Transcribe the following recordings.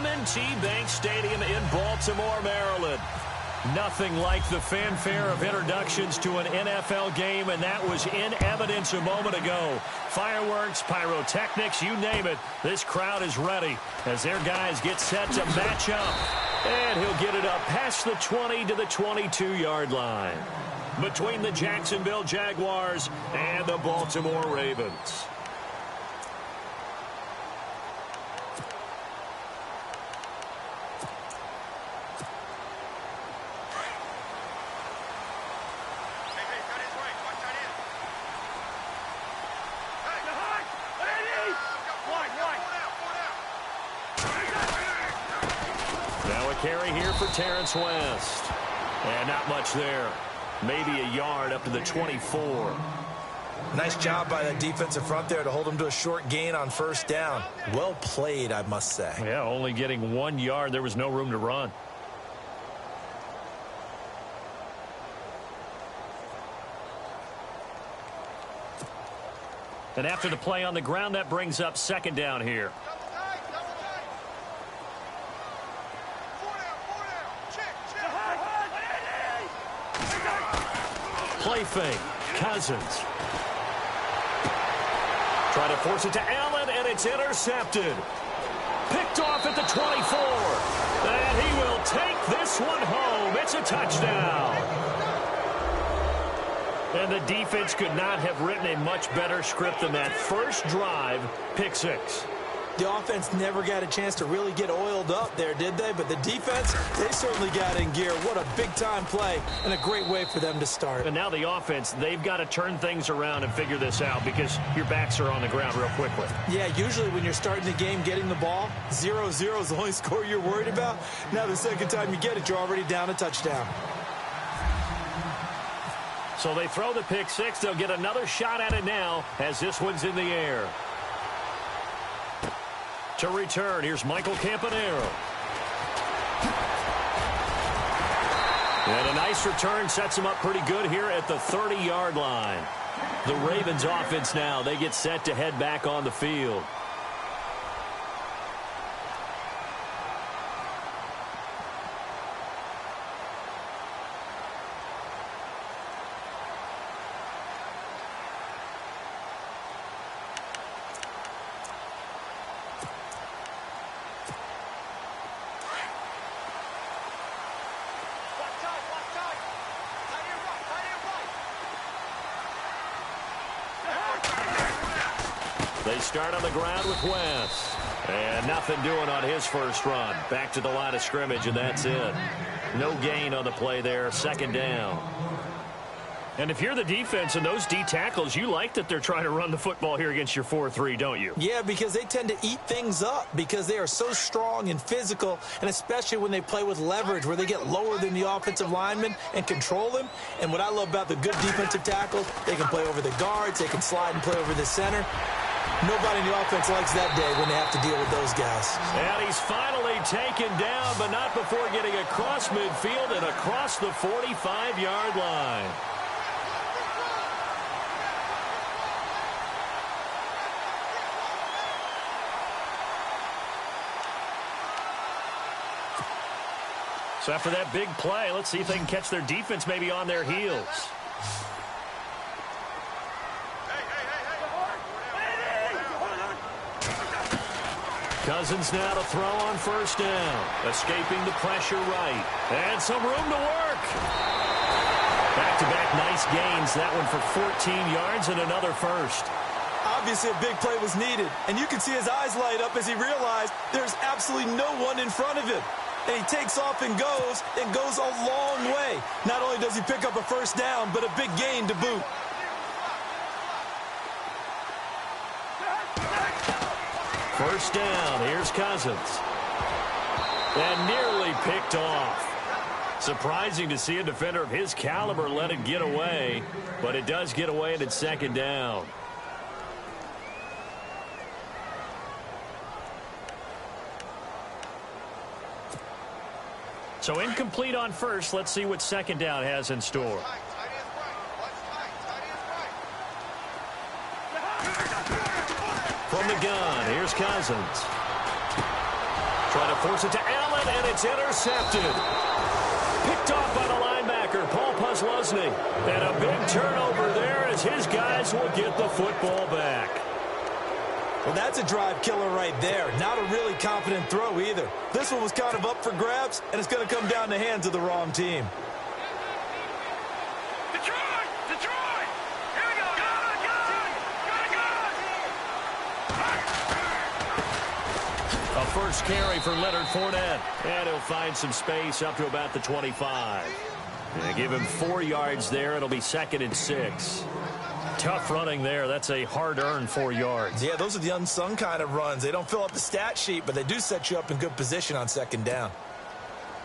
M&T Bank Stadium in Baltimore, Maryland. Nothing like the fanfare of introductions to an NFL game, and that was in evidence a moment ago. Fireworks, pyrotechnics, you name it. This crowd is ready as their guys get set to match up. And he'll get it up past the 20 to the 22-yard line between the Jacksonville Jaguars and the Baltimore Ravens. Carry here for Terrence West. And not much there. Maybe a yard up to the 24. Nice job by that defensive front there to hold him to a short gain on first down. Well played, I must say. Yeah, only getting 1 yard. There was no room to run. And after the play on the ground, that brings up second down here. Play fake. Cousins. Try to force it to Allen, and it's intercepted. Picked off at the 24. And he will take this one home. It's a touchdown. And the defense could not have written a much better script than that. First drive, pick six. The offense never got a chance to really get oiled up there, did they? But the defense, they certainly got in gear. What a big-time play and a great way for them to start. And now the offense, they've got to turn things around and figure this out because your backs are on the ground real quickly. Yeah, usually when you're starting the game getting the ball, 0-0 is the only score you're worried about. Now the second time you get it, you're already down a touchdown. So they throw the pick six. They'll get another shot at it now as this one's in the air. To return, here's Michael Campanaro. And a nice return sets him up pretty good here at the 30-yard line. The Ravens offense now, they get set to head back on the field. They start on the ground with West. And nothing doing on his first run. Back to the line of scrimmage, and that's it. No gain on the play there. Second down. And if you're the defense and those D tackles, you like that they're trying to run the football here against your 4-3, don't you? Yeah, because they tend to eat things up because they are so strong and physical, and especially when they play with leverage where they get lower than the offensive linemen and control them. And what I love about the good defensive tackles, they can play over the guards, they can slide and play over the center. Nobody in the offense likes that day when they have to deal with those guys. And he's finally taken down, but not before getting across midfield and across the 45-yard line. So after that big play, let's see if they can catch their defense maybe on their heels. Cousins now to throw on first down. Escaping the pressure right. And some room to work. Back-to-back nice gains. That one for 14 yards and another first. Obviously a big play was needed. And you can see his eyes light up as he realized there's absolutely no one in front of him. And he takes off and goes a long way. Not only does he pick up a first down, but a big gain to boot. First down, here's Cousins. And nearly picked off. Surprising to see a defender of his caliber let it get away, but it does get away and it's second down. So incomplete on first. Let's see what second down has in store. From the gun, here's Cousins. Trying to force it to Allen, and it's intercepted. Picked off by the linebacker, Paul Pusluzny. And a big turnover there as his guys will get the football back. Well, that's a drive killer right there. Not a really confident throw either. This one was kind of up for grabs, and it's going to come down the hands of the wrong team. Detroit! Detroit! Here we go! A first carry for Leonard Fournette. And he'll find some space up to about the 25. And give him 4 yards there. It'll be 2nd and 6. Tough running there. That's a hard-earned 4 yards. Yeah, those are the unsung kind of runs. They don't fill up the stat sheet, but they do set you up in good position on 2nd down.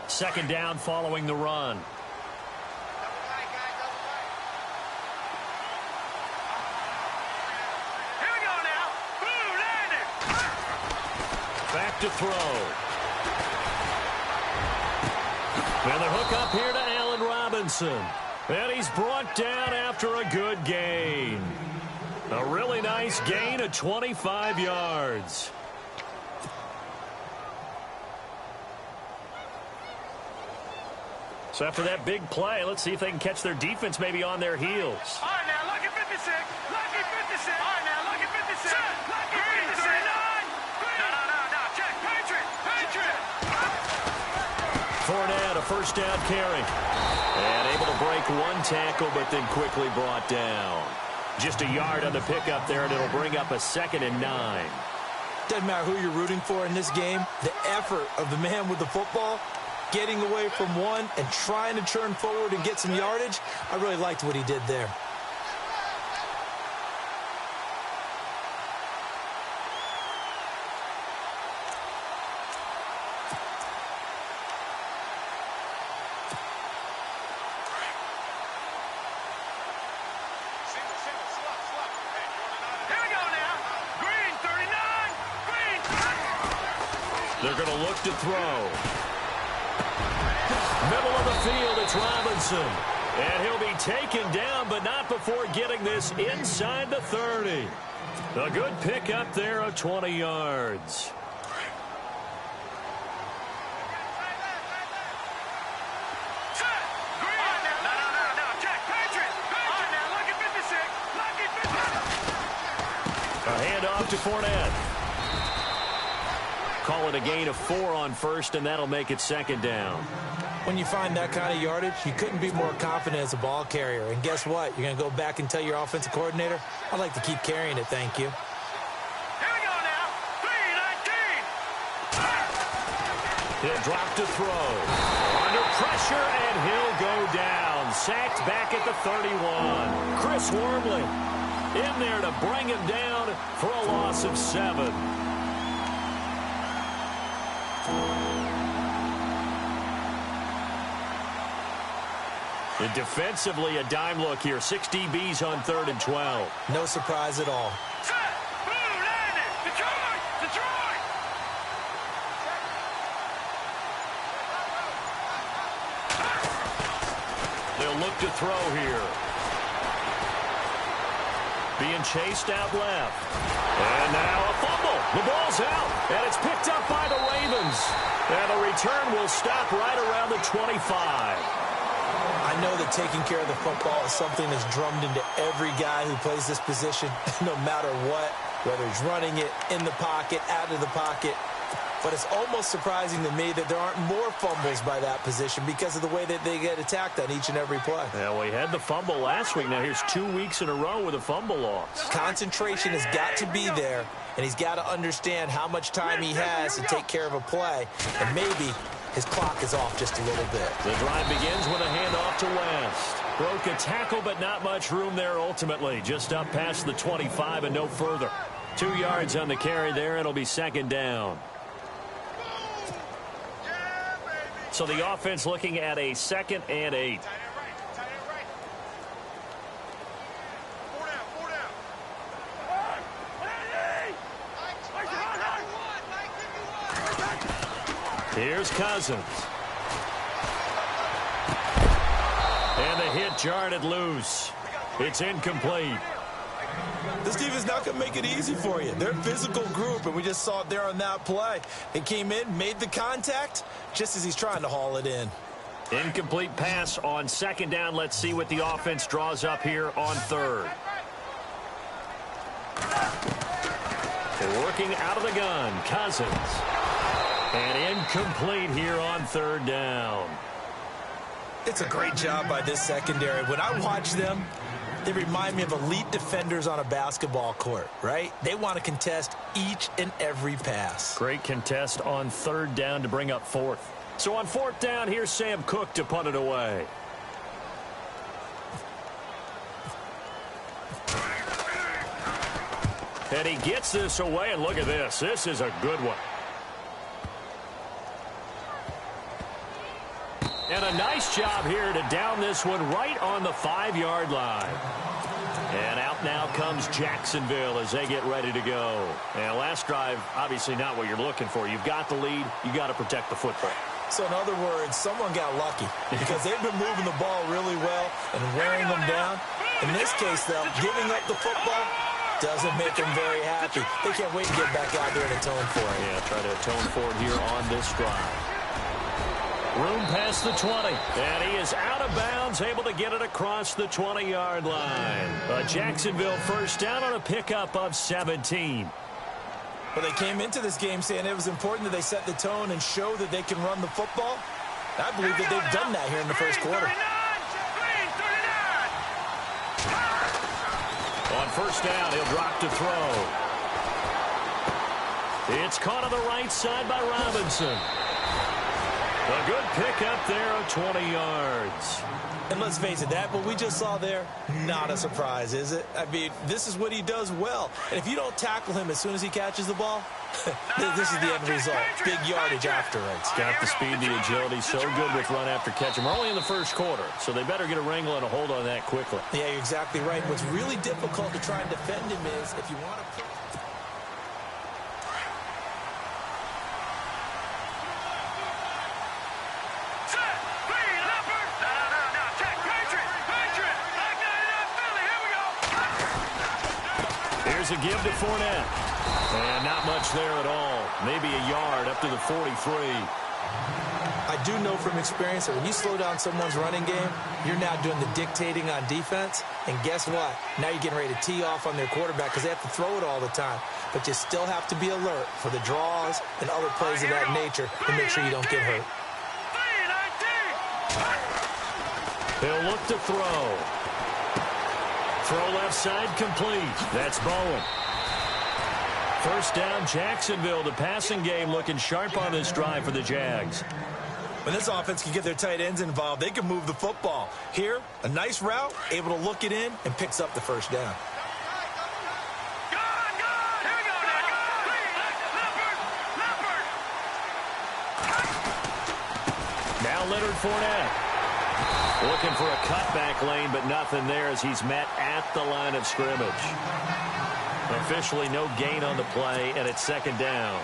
2nd down following the run. Here we go now. Blue landing. Back to throw. And the hook up here to Allen Robinson. And he's brought down after a good gain. A really nice gain of 25 yards. So after that big play, let's see if they can catch their defense maybe on their heels. All right, now, lucky 56. Lucky 56. All right, now, lucky 56. Lucky 39. No. Check. Patriot. Fournette, a first down carry. And able to break one tackle, but then quickly brought down. Just a yard on the pickup there, and it'll bring up a 2nd and 9. Doesn't matter who you're rooting for in this game. The effort of the man with the football, getting away from one and trying to turn forward and get some yardage, I really liked what he did there. They're going to look to throw. Middle of the field, it's Robinson. And he'll be taken down, but not before getting this inside the 30. A good pickup there of 20 yards. A handoff to Fournette. Call it a gain of 4 on first, and that'll make it 2nd down. When you find that kind of yardage, you couldn't be more confident as a ball carrier. And guess what? You're going to go back and tell your offensive coordinator, I'd like to keep carrying it, thank you. Here we go now. 3-19. He'll drop to throw. Under pressure, and he'll go down. Sacked back at the 31. Chris Wormley in there to bring him down for a loss of 7. And defensively, a dime look here. 6 DBs on 3rd and 12. No surprise at all. Detroit! They'll look to throw here. Being chased out left. And now a fumble. The ball's out, and it's picked up by the Ravens. And the return will stop right around the 25. I know that taking care of the football is something that's drummed into every guy who plays this position, no matter what, whether he's running it, in the pocket, out of the pocket. But it's almost surprising to me that there aren't more fumbles by that position because of the way that they get attacked on each and every play. Yeah, we had the fumble last week. Now here's 2 weeks in a row with a fumble loss. Concentration has got to be there, and he's got to understand how much time he has to take care of a play, and maybe his clock is off just a little bit. The drive begins with a handoff to West. Broke a tackle, but not much room there ultimately. Just up past the 25 and no further. 2 yards on the carry there. It'll be 2nd down. So the offense looking at a 2nd and 8. Here's Cousins. And the hit jarred it loose. It's incomplete. This team is not going to make it easy for you. They're a physical group, and we just saw it there on that play. They came in, made the contact, just as he's trying to haul it in. Incomplete pass on second down. Let's see what the offense draws up here on third. They're working out of the gun. Cousins. And incomplete here on third down. It's a great job by this secondary. When I watch them, they remind me of elite defenders on a basketball court, right? They want to contest each and every pass. Great contest on third down to bring up fourth. So on fourth down, here's Sam Cook to punt it away. And he gets this away, and look at this. This is a good one. And a nice job here to down this one right on the 5-yard line. And out now comes Jacksonville as they get ready to go. And last drive, obviously not what you're looking for. You've got the lead. You got to protect the football. So in other words, someone got lucky because they've been moving the ball really well and wearing them down. In this case, though, giving up the football doesn't make them very happy. They can't wait to get back out there and atone for it. Yeah, try to atone for it here on this drive. Room past the 20, and he is out of bounds, able to get it across the 20-yard line. A Jacksonville first down on a pickup of 17. Well, they came into this game saying it was important that they set the tone and show that they can run the football. I believe that they've done that here in the first quarter. On first down, he'll drop to throw. It's caught on the right side by Robinson. A good pickup there of 20 yards. And let's face it, that what we just saw there, not a surprise, is it? I mean, this is what he does well. And if you don't tackle him as soon as he catches the ball, this is the end result. Big yardage afterwards. Got the speed, the agility, so good with run after catch. We're only in the first quarter, so they better get a wrangle and a hold on that quickly. Yeah, you're exactly right. What's really difficult to try and defend him is if you want to... Here's a give to Fournette. And not much there at all. Maybe a yard up to the 43. I do know from experience that when you slow down someone's running game, you're now doing the dictating on defense. And guess what? Now you're getting ready to tee off on their quarterback because they have to throw it all the time. But you still have to be alert for the draws and other plays of that nature to make sure you don't get hurt. He'll look to throw. Throw left side complete. That's Bowen. First down, Jacksonville. The passing game looking sharp on this drive for the Jags. When this offense can get their tight ends involved, they can move the football. Here, a nice route, able to look it in, and picks up the first down. Now Leonard Fournette. Looking for a cutback lane, but nothing there as he's met at the line of scrimmage. Officially no gain on the play, and it's second down.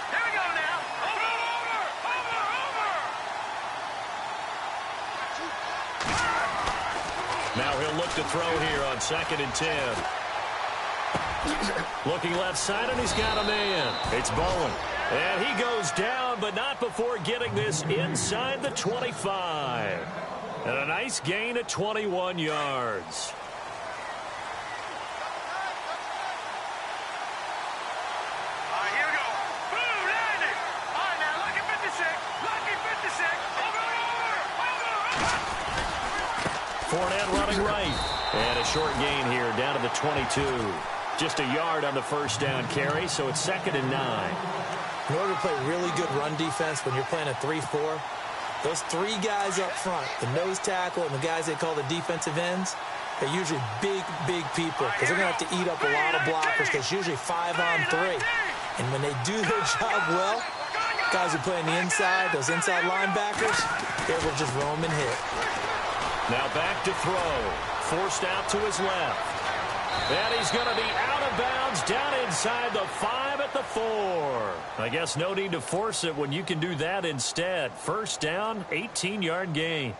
Here we go now. Now he'll look to throw here on 2nd and 10. Looking left side, and he's got a man. It's Bowen. And he goes down, but not before getting this inside the 25. And a nice gain of 21 yards. Here we go. Boom, landing. All right, now, lucky 56. Lucky 56. Over. Fournette running right. And a short gain here down to the 22. Just a yard on the first down carry, so it's 2nd and 9. In order to play really good run defense when you're playing a 3-4, those three guys up front, the nose tackle and the guys they call the defensive ends, they're usually big, big people because they're going to have to eat up a lot of blockers because it's usually 5-on-3. And when they do their job well, guys who play on the inside, those inside linebackers, they will just roam and hit. Now back to throw. Forced out to his left. And he's going to be out of bounds down inside the 5 at the 4. I guess no need to force it when you can do that instead. First down, 18-yard gain.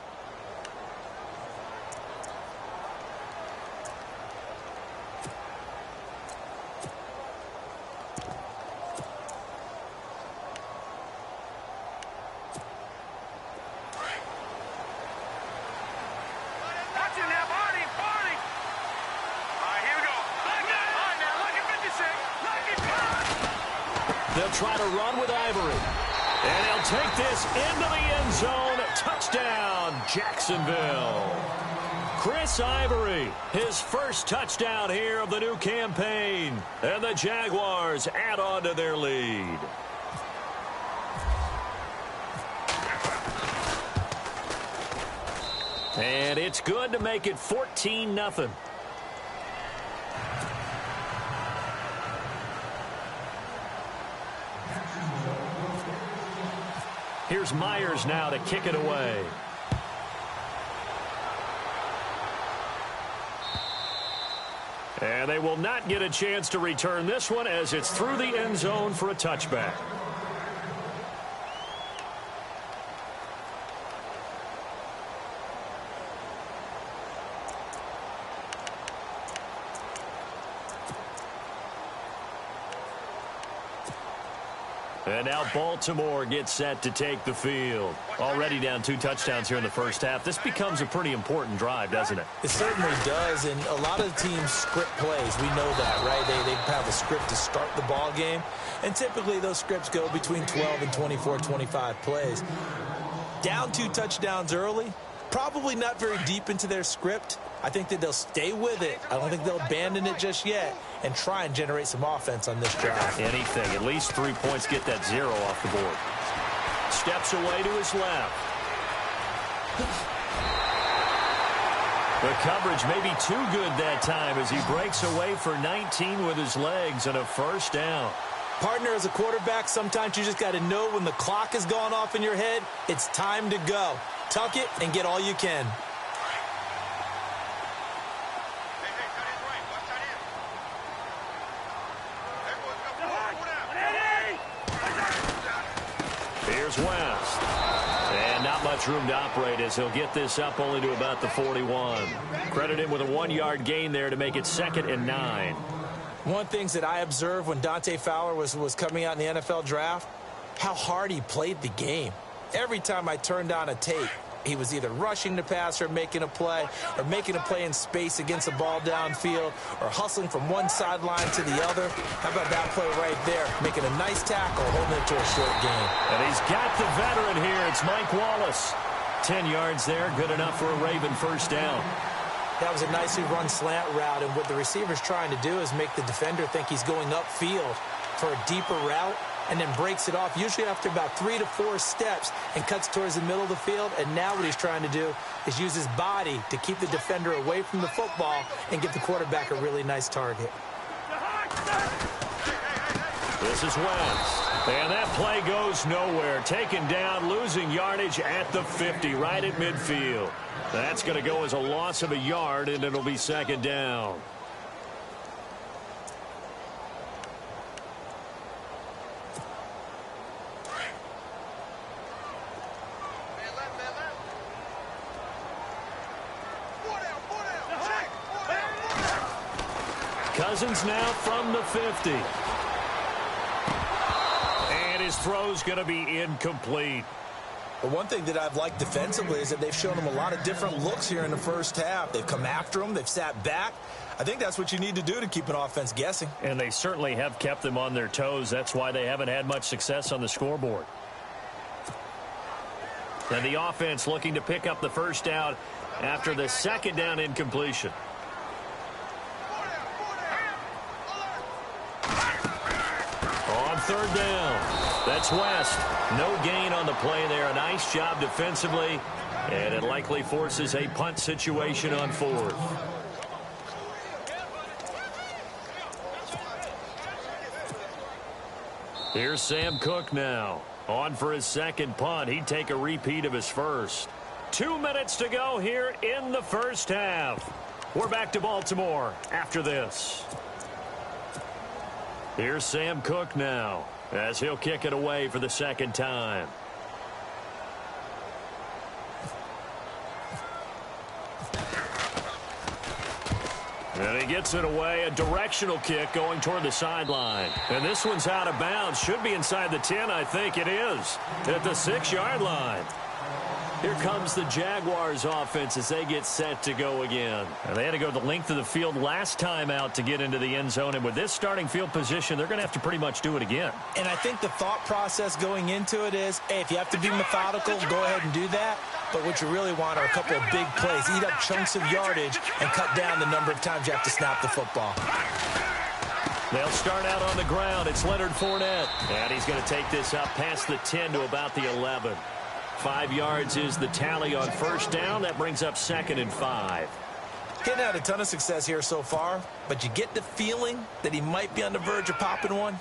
They'll try to run with Ivory. And he'll take this into the end zone. Touchdown, Jacksonville. Chris Ivory, his first touchdown here of the new campaign. And the Jaguars add on to their lead. And it's good to make it 14-0. Here's Myers now to kick it away. And they will not get a chance to return this one as it's through the end zone for a touchback. And now Baltimore gets set to take the field. Already down 2 touchdowns here in the first half. This becomes a pretty important drive, doesn't it? It certainly does, and a lot of the teams script plays. We know that, right? They have a script to start the ball game, and typically those scripts go between 12 and 24, 25 plays. Down 2 touchdowns early, probably not very deep into their script. I think that they'll stay with it. I don't think they'll abandon it just yet and try and generate some offense on this drive. Anything. At least 3 points, get that 0 off the board. Steps away to his left. The coverage may be too good that time as he breaks away for 19 with his legs and a first down. Partner, as a quarterback, sometimes you just got to know when the clock has gone off in your head, it's time to go. Tuck it and get all you can. Here's West. And not much room to operate as he'll get this up only to about the 41. Credit him with a 1-yard gain there to make it 2nd and 9. One of the things that I observed when Dante Fowler was coming out in the NFL draft, how hard he played the game. Every time I turned on a tape, he was either rushing the passer, making a play in space against the ball downfield, or hustling from one sideline to the other. How about that play right there? Making a nice tackle, holding it to a short gain. And he's got the veteran here. It's Mike Wallace. 10 yards there, good enough for a Raven first down. That was a nicely run slant route, and what the receiver's trying to do is make the defender think he's going upfield for a deeper route, and then breaks it off, usually after about 3 to 4 steps, and cuts towards the middle of the field. And now what he's trying to do is use his body to keep the defender away from the football and give the quarterback a really nice target. This is West. And that play goes nowhere. Taken down, losing yardage at the 50, right at midfield. That's going to go as a loss of a yard, and it'll be 2nd down. Cousins now from the 50. And his throw's going to be incomplete. But one thing that I've liked defensively is that they've shown him a lot of different looks here in the first half. They've come after him. They've sat back. I think that's what you need to do to keep an offense guessing. And they certainly have kept them on their toes. That's why they haven't had much success on the scoreboard. And the offense looking to pick up the first down after the 2nd down incompletion. On 3rd down, that's West. No gain on the play there. A nice job defensively, and it likely forces a punt situation on 4th. Here's Sam Cook now. On for his 2nd punt. He'd take a repeat of his first. 2 minutes to go here in the first half. We're back to Baltimore after this. Here's Sam Cook now as he'll kick it away for the second time. And he gets it away, a directional kick going toward the sideline. And this one's out of bounds. Should be inside the 10, I think it is. At the 6-yard line. Here comes the Jaguars offense as they get set to go again. And they had to go the length of the field last time out to get into the end zone. And with this starting field position, they're going to have to pretty much do it again. And I think the thought process going into it is, hey, if you have to be methodical, go ahead and do that. But what you really want are a couple of big plays. Eat up chunks of yardage and cut down the number of times you have to snap the football. They'll start out on the ground. It's Leonard Fournette. And he's going to take this up past the 10 to about the 11. 5 yards is the tally on first down. That brings up 2nd and 5. He hadn't had a ton of success here so far, but you get the feeling that he might be on the verge of popping one.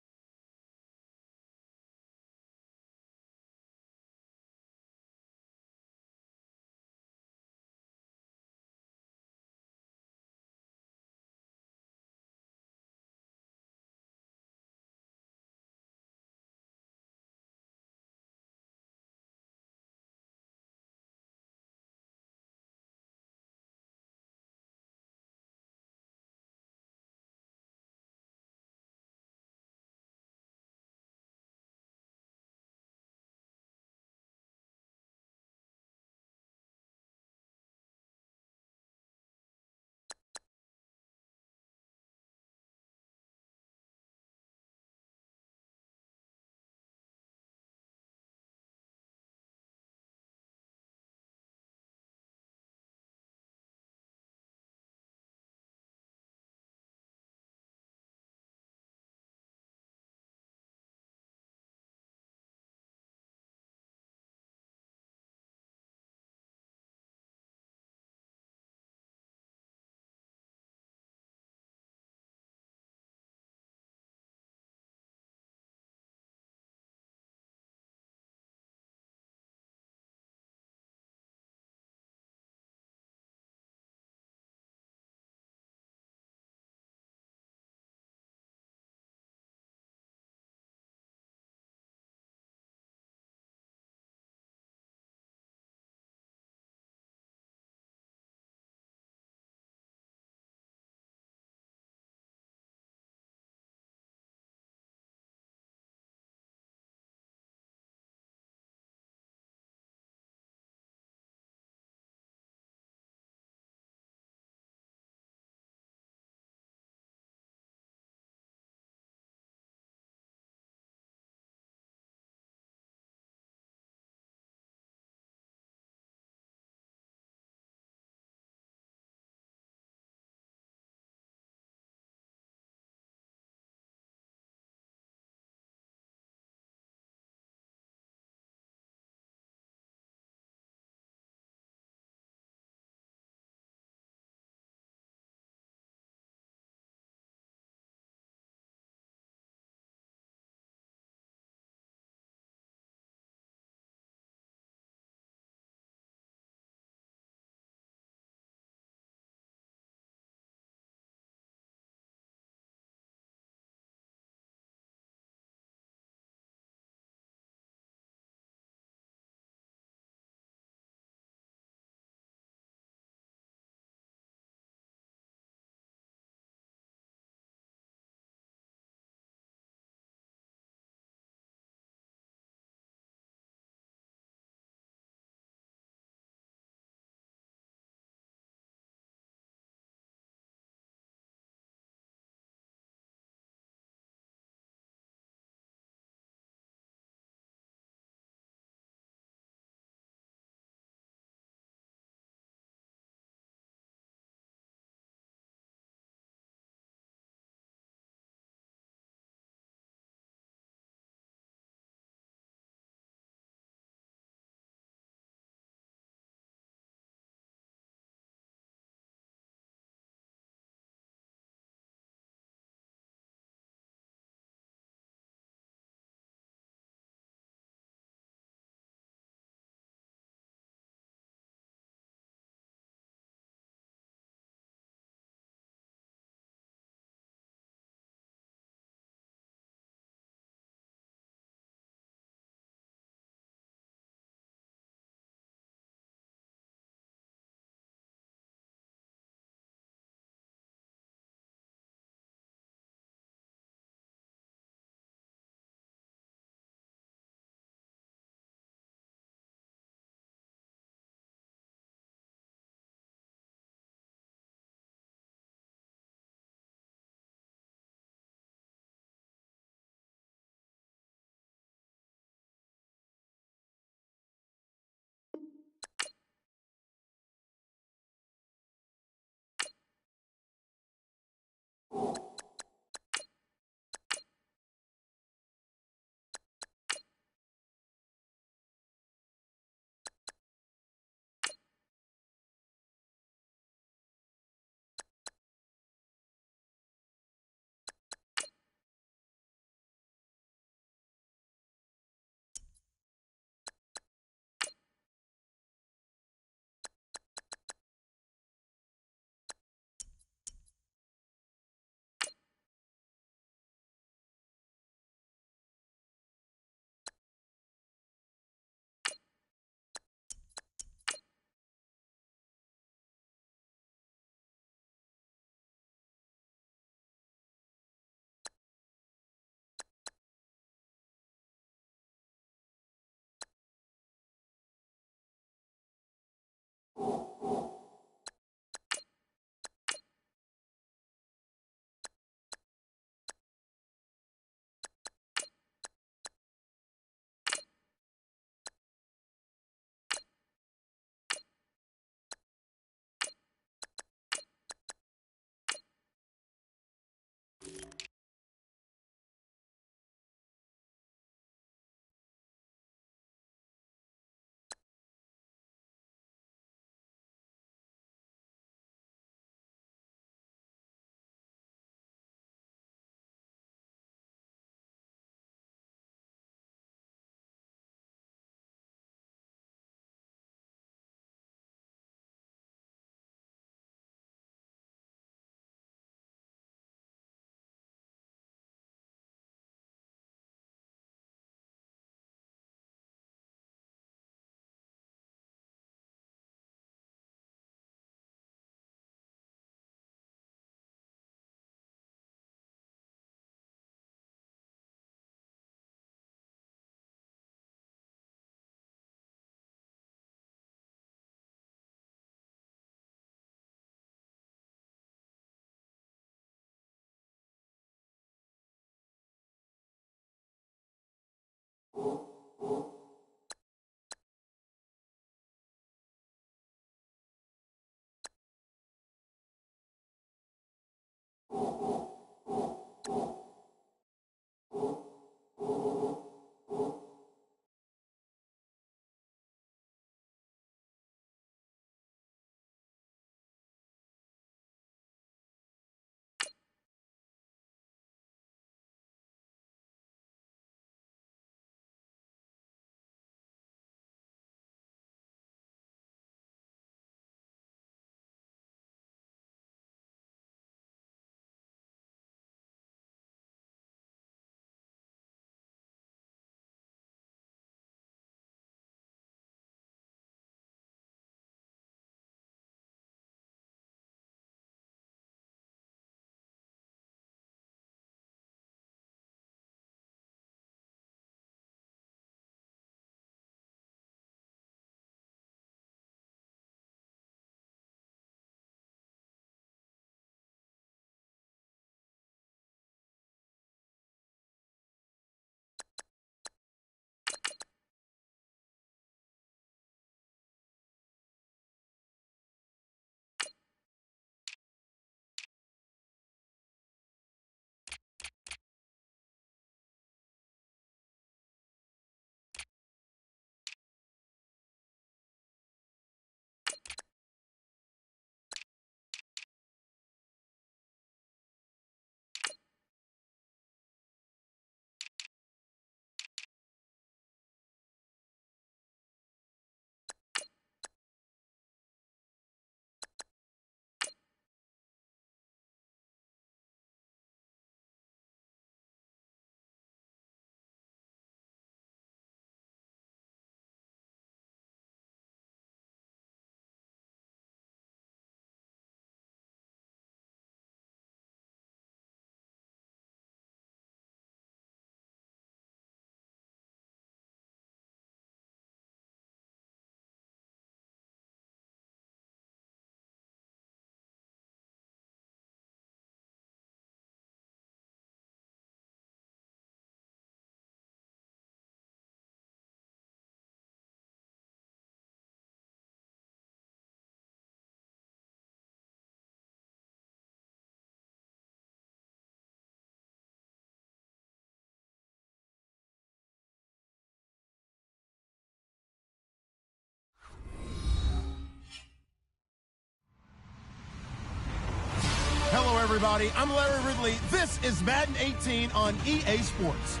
everybody. I'm Larry Ridley. This is Madden 18 on EA Sports.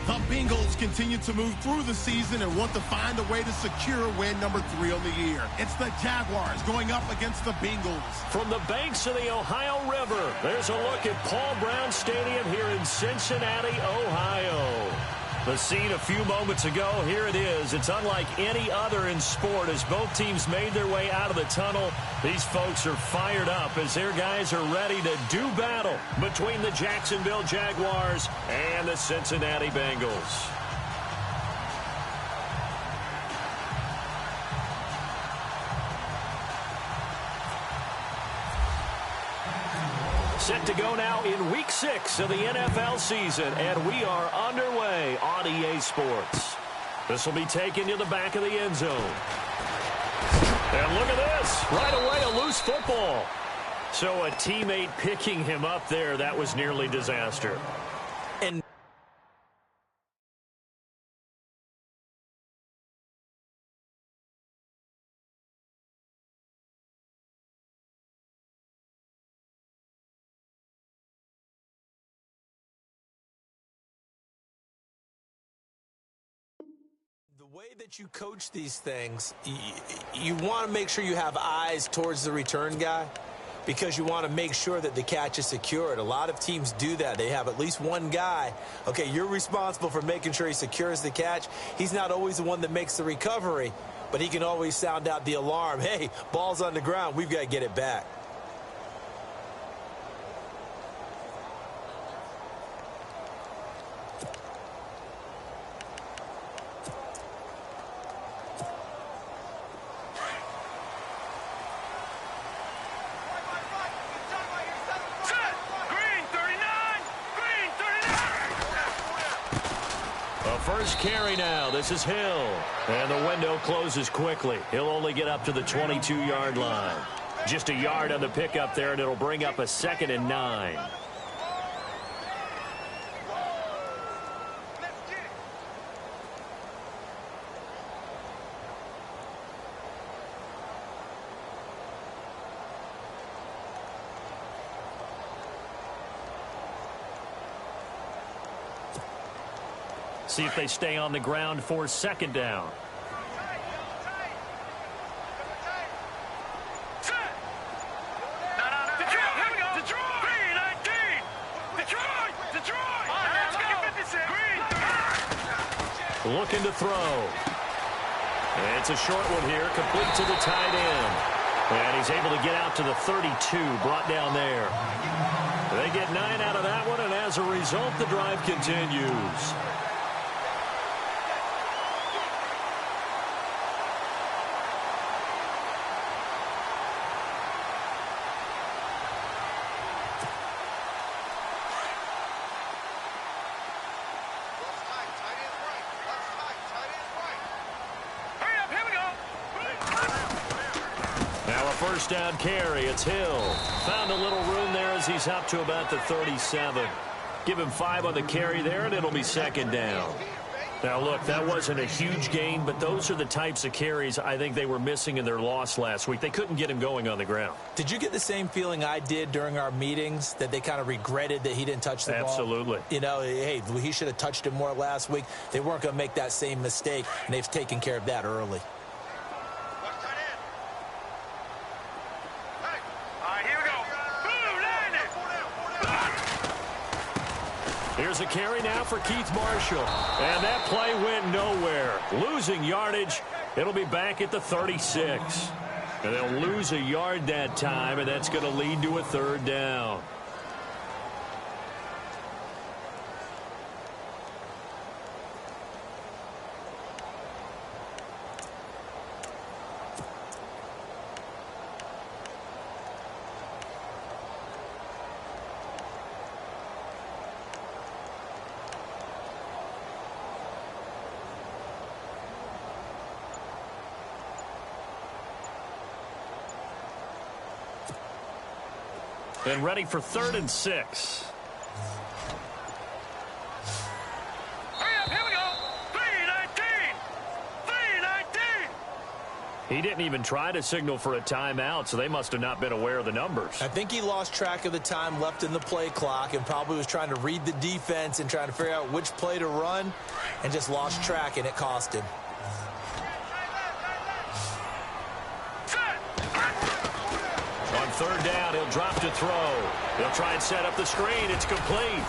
The Bengals continue to move through the season and want to find a way to secure win number 3 on the year. It's the Jaguars going up against the Bengals. From the banks of the Ohio River, there's a look at Paul Brown Stadium here in Cincinnati, Ohio. The scene a few moments ago, here it is. It's unlike any other in sport as both teams made their way out of the tunnel. These folks are fired up as their guys are ready to do battle between the Jacksonville Jaguars and the Cincinnati Bengals. Set to go now in Week 6 of the NFL season, and we are underway on EA Sports. This will be taken to the back of the end zone. And look at this. Right away, a loose football. So a teammate picking him up there, that was nearly disaster. And the way that you coach these things, you want to make sure you have eyes towards the return guy because you want to make sure that the catch is secured. A lot of teams do that. They have at least one guy. Okay, you're responsible for making sure he secures the catch. He's not always the one that makes the recovery, but he can always sound out the alarm. Hey, ball's on the ground. We've got to get it back. First carry now. This is Hill. And the window closes quickly. He'll only get up to the 22-yard line. Just a yard on the pickup there, and it'll bring up a 2nd and 9. See if they stay on the ground for 2nd down. Looking to throw. And it's a short one here, complete to the tight end. And he's able to get out to the 32, brought down there. They get 9 out of that one, and as a result, the drive continues. First down carry. It's Hill. Found a little room there as he's up to about the 37. Give him 5 on the carry there, and it'll be 2nd down. Now, look, that wasn't a huge gain, but those are the types of carries I think they were missing in their loss last week. They couldn't get him going on the ground. Did you get the same feeling I did during our meetings, that they kind of regretted that he didn't touch the ball? Absolutely. You know, hey, he should have touched it more last week. They weren't going to make that same mistake, and they've taken care of that early. Here's a carry now for Keith Marshall. And that play went nowhere. Losing yardage. It'll be back at the 36. And they'll lose a yard that time, and that's going to lead to a 3rd down. And ready for 3rd and 6. Hurry up, here we go. 3:19. 3:19. He didn't even try to signal for a timeout, so they must have not been aware of the numbers. I think he lost track of the time left in the play clock and probably was trying to read the defense and trying to figure out which play to run and just lost track, and it cost him. On third down, he'll drop to throw. He'll try and set up the screen. It's complete.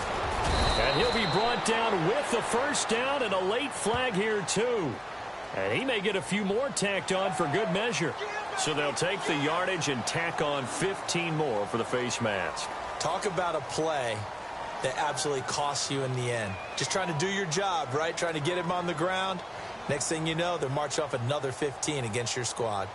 And he'll be brought down with the first down and a late flag here, too. And he may get a few more tacked on for good measure. So they'll take the yardage and tack on 15 more for the face mask. Talk about a play that absolutely costs you in the end. Just trying to do your job, right? Trying to get him on the ground. Next thing you know, they're marching off another 15 against your squad.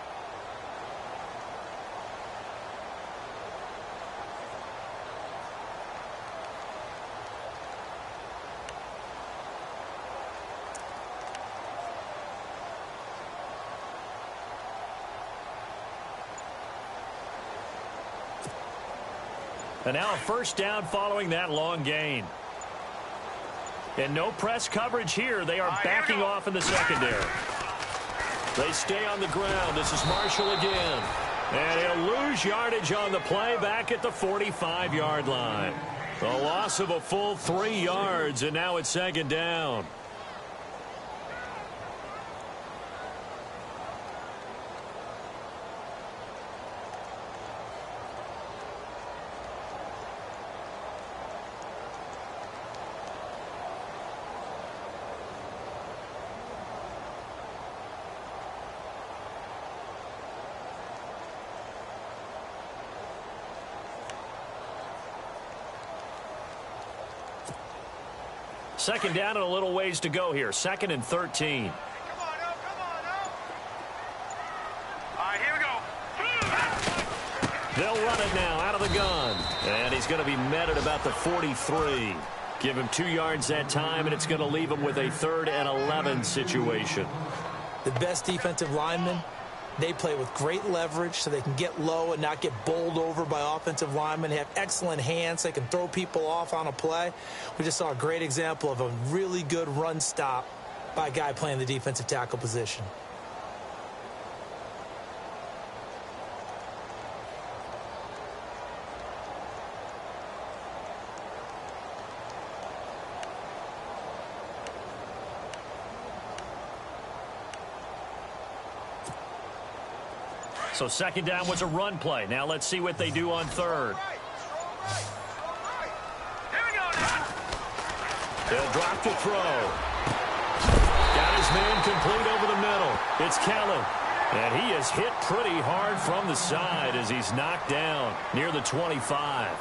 And now a first down following that long gain. And no press coverage here. They are backing off in the secondary. They stay on the ground. This is Marshall again. And he'll lose yardage on the play back at the 45-yard line. The loss of a full 3 yards, and now it's second down. Second down and a little ways to go here. 2nd and 13. Come on, oh. All right, here we go. They'll run it now out of the gun. And he's going to be met at about the 43. Give him 2 yards that time, and it's going to leave him with a 3rd and 11 situation. The best defensive linemen, they play with great leverage so they can get low and not get bowled over by offensive linemen. They have excellent hands. They can throw people off on a play. We just saw a great example of a really good run stop by a guy playing the defensive tackle position. So second down was a run play. Now let's see what they do on third. They'll drop to throw. Got his man complete over the middle. It's Kellen. And he is hit pretty hard from the side as he's knocked down near the 25.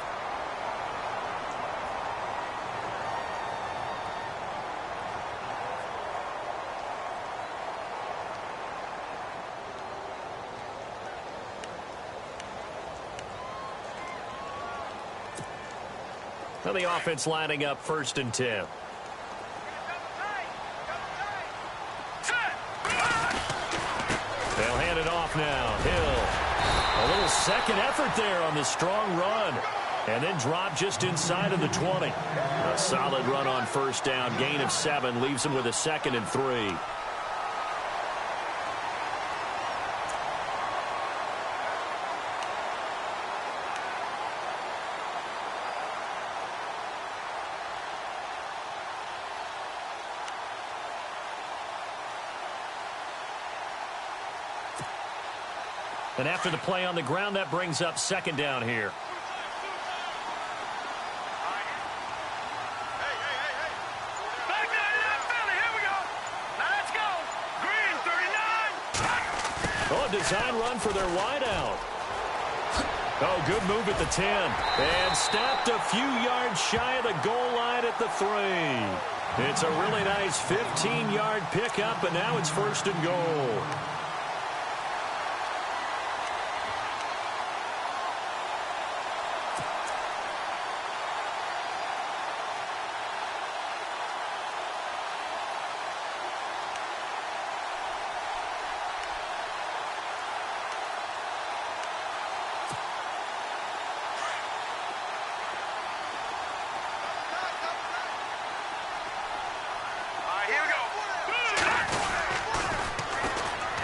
Now the offense lining up 1st and 10. They'll hand it off now. Hill. A little second effort there on the strong run. And then drop just inside of the 20. A solid run on first down. Gain of 7 leaves him with a 2nd and 3. And after the play on the ground, that brings up second down here. Back to that Philly. Here we go. Now let's go. Green, 39. Oh, a design run for their wideout. Oh, good move at the 10. And stopped a few yards shy of the goal line at the 3. It's a really nice 15-yard pickup, and now it's 1st and goal.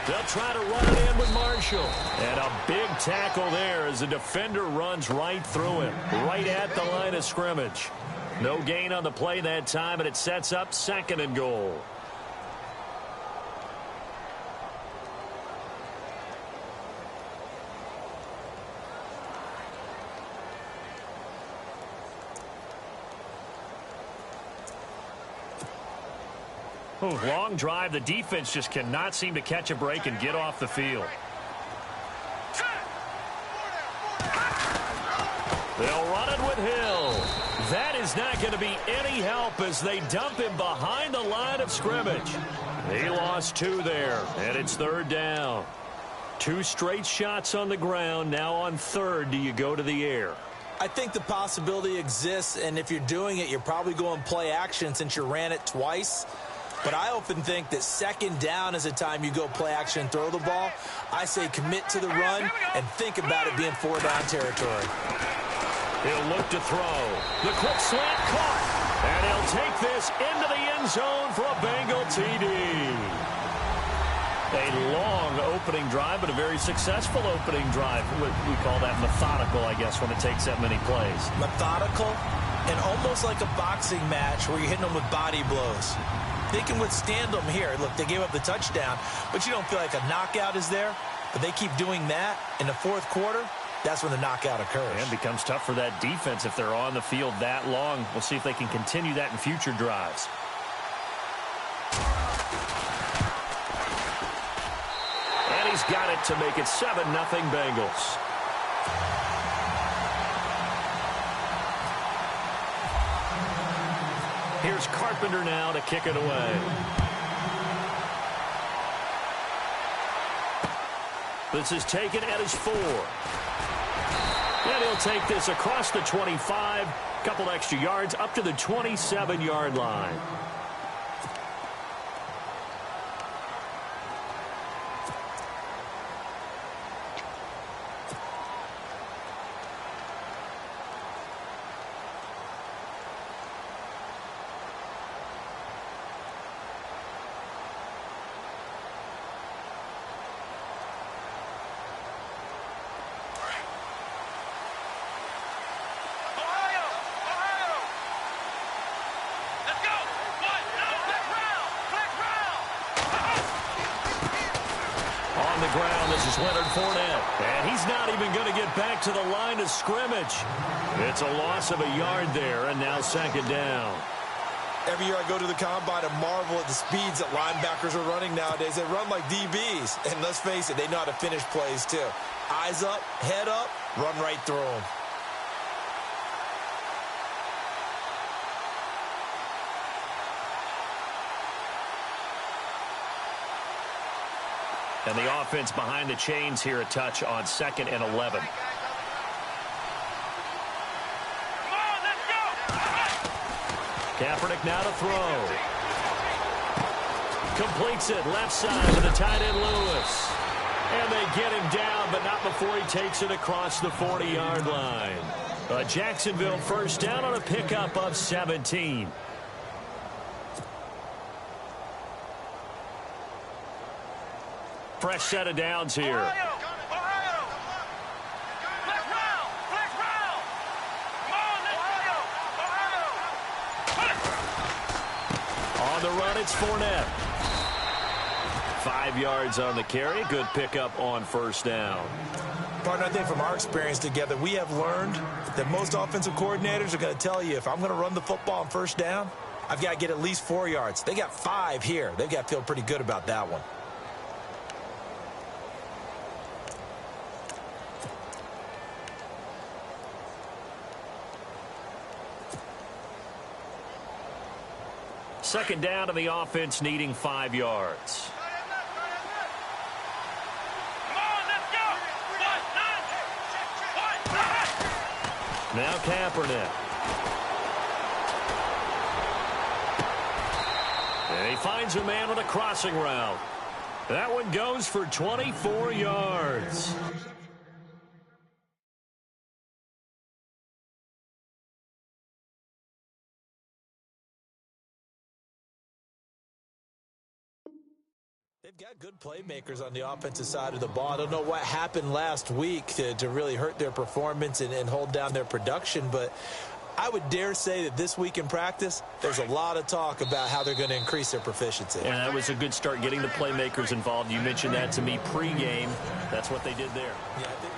They'll try to run it in with Marshall. And a big tackle there as the defender runs right through him, right at the line of scrimmage. No gain on the play that time, and it sets up 2nd and goal. Ooh, long drive. The defense just cannot seem to catch a break and get off the field. They'll run it with Hill. That is not going to be any help as they dump him behind the line of scrimmage. He lost 2 there, and it's 3rd down. 2 straight shots on the ground. Now on 3rd, do you go to the air? I think the possibility exists, and if you're doing it, you're probably going play action since you ran it twice. But I often think that 2nd down is a time you go play action and throw the ball. I say commit to the run and think about it being 4-down territory. He'll look to throw. The quick slant caught. And he'll take this into the end zone for a Bengal TD. A long opening drive, but a very successful opening drive. We call that methodical, I guess, when it takes that many plays. Methodical and almost like a boxing match where you're hitting them with body blows. They can withstand them here. Look, they gave up the touchdown, but you don't feel like a knockout is there. But they keep doing that in the 4th quarter. That's when the knockout occurs. And becomes tough for that defense if they're on the field that long. We'll see if they can continue that in future drives. And he's got it to make it 7-0 Bengals. Here's Carpenter now to kick it away. This is taken at his 4. And he'll take this across the 25. Couple extra yards up to the 27-yard line. This is Leonard Fournette, and he's not even going to get back to the line of scrimmage. It's a loss of a yard there, and now 2nd down. Every year I go to the combine and marvel at the speeds that linebackers are running nowadays. They run like DBs, and let's face it, they know how to finish plays too. Eyes up, head up, run right through them. And the offense behind the chains here a touch on 2nd and 11. Kaepernick now to throw. Completes it left side to the tight end Lewis. And they get him down, but not before he takes it across the 40-yard line. A Jacksonville 1st down on a pickup of 17. Fresh set of downs here. Ohio. Flex round. Come on, On the run, it's Fournette. 5 yards on the carry. Good pickup on 1st down. Partner, I think from our experience together, we have learned that most offensive coordinators are going to tell you, if I'm going to run the football on 1st down, I've got to get at least 4 yards. They got 5 here. They've got to feel pretty good about that one. Second down to the offense, needing 5 yards. Now Kaepernick. And he finds a man with a crossing route. That one goes for 24 yards. They've got good playmakers on the offensive side of the ball. I don't know what happened last week to really hurt their performance and hold down their production, but I would dare say that this week in practice, there's a lot of talk about how they're going to increase their proficiency. And that was a good start, getting the playmakers involved. You mentioned that to me pregame. That's what they did there. Yeah, I think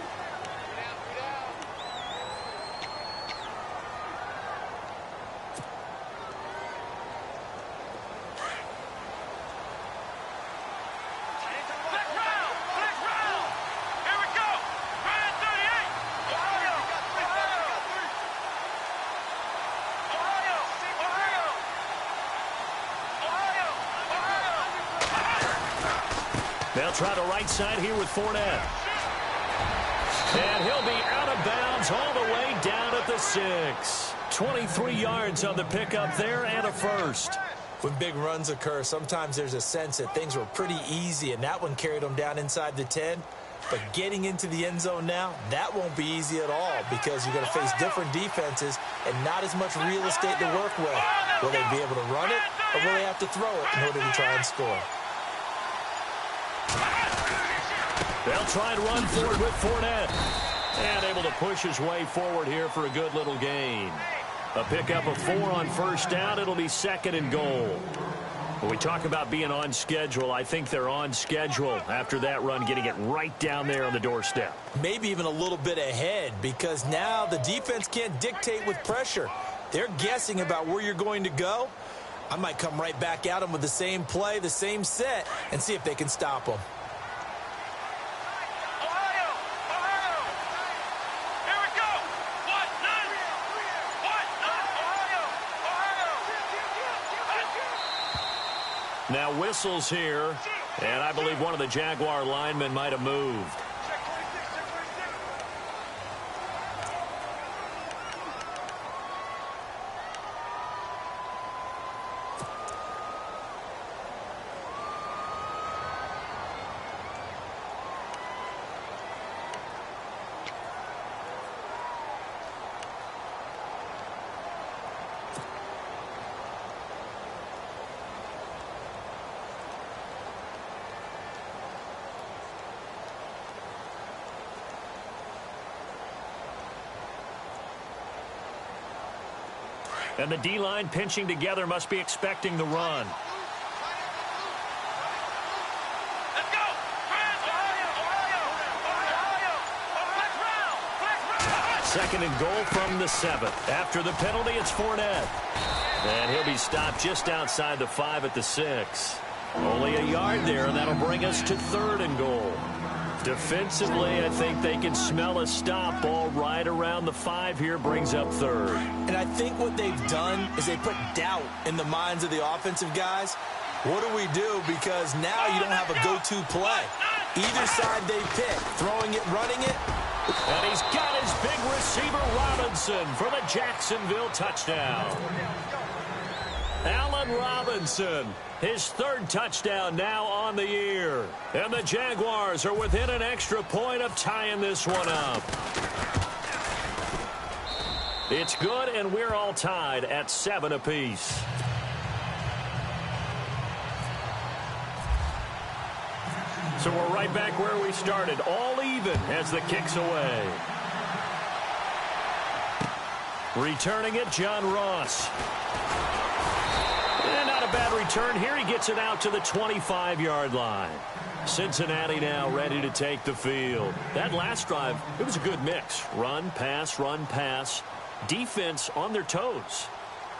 they'll try the right side here with Fournette. And he'll be out of bounds all the way down at the 6. 23 yards on the pickup there and a first. when big runs occur, sometimes there's a sense that things were pretty easy, and that one carried them down inside the 10. But getting into the end zone now, that won't be easy at all because you're going to face different defenses and not as much real estate to work with. Will they be able to run it, or will they have to throw it in order to try and score? They'll try and run forward with Fournette. And able to push his way forward here for a good little gain. A pickup of 4 on first down. It'll be 2nd and goal. When we talk about being on schedule, I think they're on schedule after that run, getting it right down there on the doorstep. Maybe even a little bit ahead because now the defense can't dictate with pressure. They're guessing about where you're going to go. I might come right back at them with the same play, the same set, and see if they can stop them. Now whistles here, and I believe one of the Jaguar linemen might have moved. And the D-line pinching together must be expecting the run. Let's go! Second and goal from the 7. After the penalty, it's Fournette. And he'll be stopped just outside the 5 at the 6. Only a yard there, and that'll bring us to 3rd and goal. Defensively, I think they can smell a stop. Ball right around the 5 here, brings up 3rd. And I think what they've done is they put doubt in the minds of the offensive guys. What do we do? Because now you don't have a go-to play. Either side they pick, throwing it, running it. And he's got his big receiver, Robinson, for the Jacksonville touchdown. Allen Robinson, his 3rd touchdown now on the year. And the Jaguars are within an extra point of tying this one up. It's good, and we're all tied at 7 apiece. So we're right back where we started, all even as the kick's away. Returning it, John Ross. And not a bad return here. He gets it out to the 25-yard line. Cincinnati now ready to take the field. That last drive, it was a good mix. Run, pass, defense on their toes.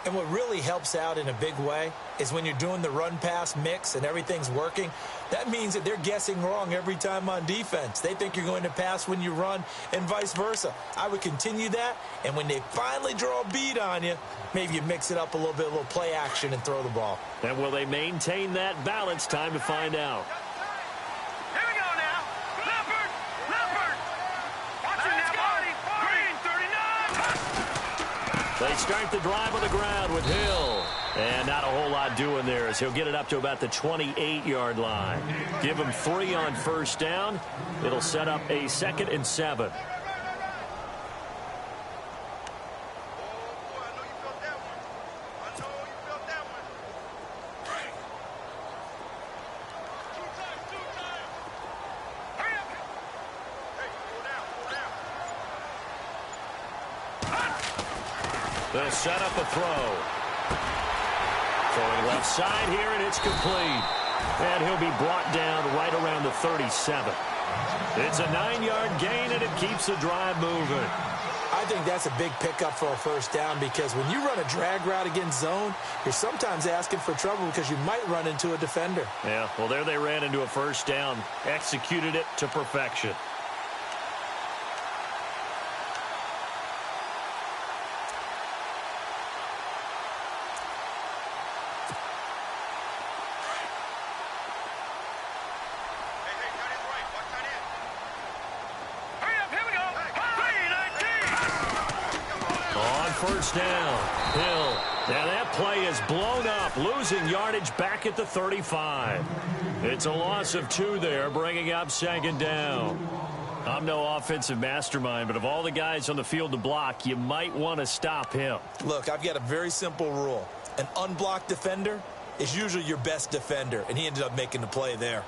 And what really helps out in a big way is when you're doing the run-pass mix and everything's working, that means that they're guessing wrong every time on defense. They think you're going to pass when you run and vice versa. I would continue that, and when they finally draw a bead on you, maybe you mix it up a little bit, a little play action, and throw the ball. And will they maintain that balance? Time to find out. Here we go now. Leopard! Watch him now, Marty. Green, 39. They start the drive on the ground with Hill. And not a whole lot doing there as he'll get it up to about the 28-yard line. Give him 3 on first down. It'll set up a 2nd and 7. They'll set up a throw. Throwing left side here, and it's complete. And he'll be brought down right around the 37. It's a 9-yard gain, and it keeps the drive moving. I think that's a big pickup for a first down because when you run a drag route against zone, you're sometimes asking for trouble because you might run into a defender. Yeah, well, there they ran into a first down. Executed it to perfection. First down. Hill. Now that play is blown up, losing yardage back at the 35. It's a loss of 2 there, bringing up second down. I'm no offensive mastermind, but of all the guys on the field to block, you might want to stop him. Look, I've got a very simple rule. An unblocked defender is usually your best defender, and he ended up making the play there.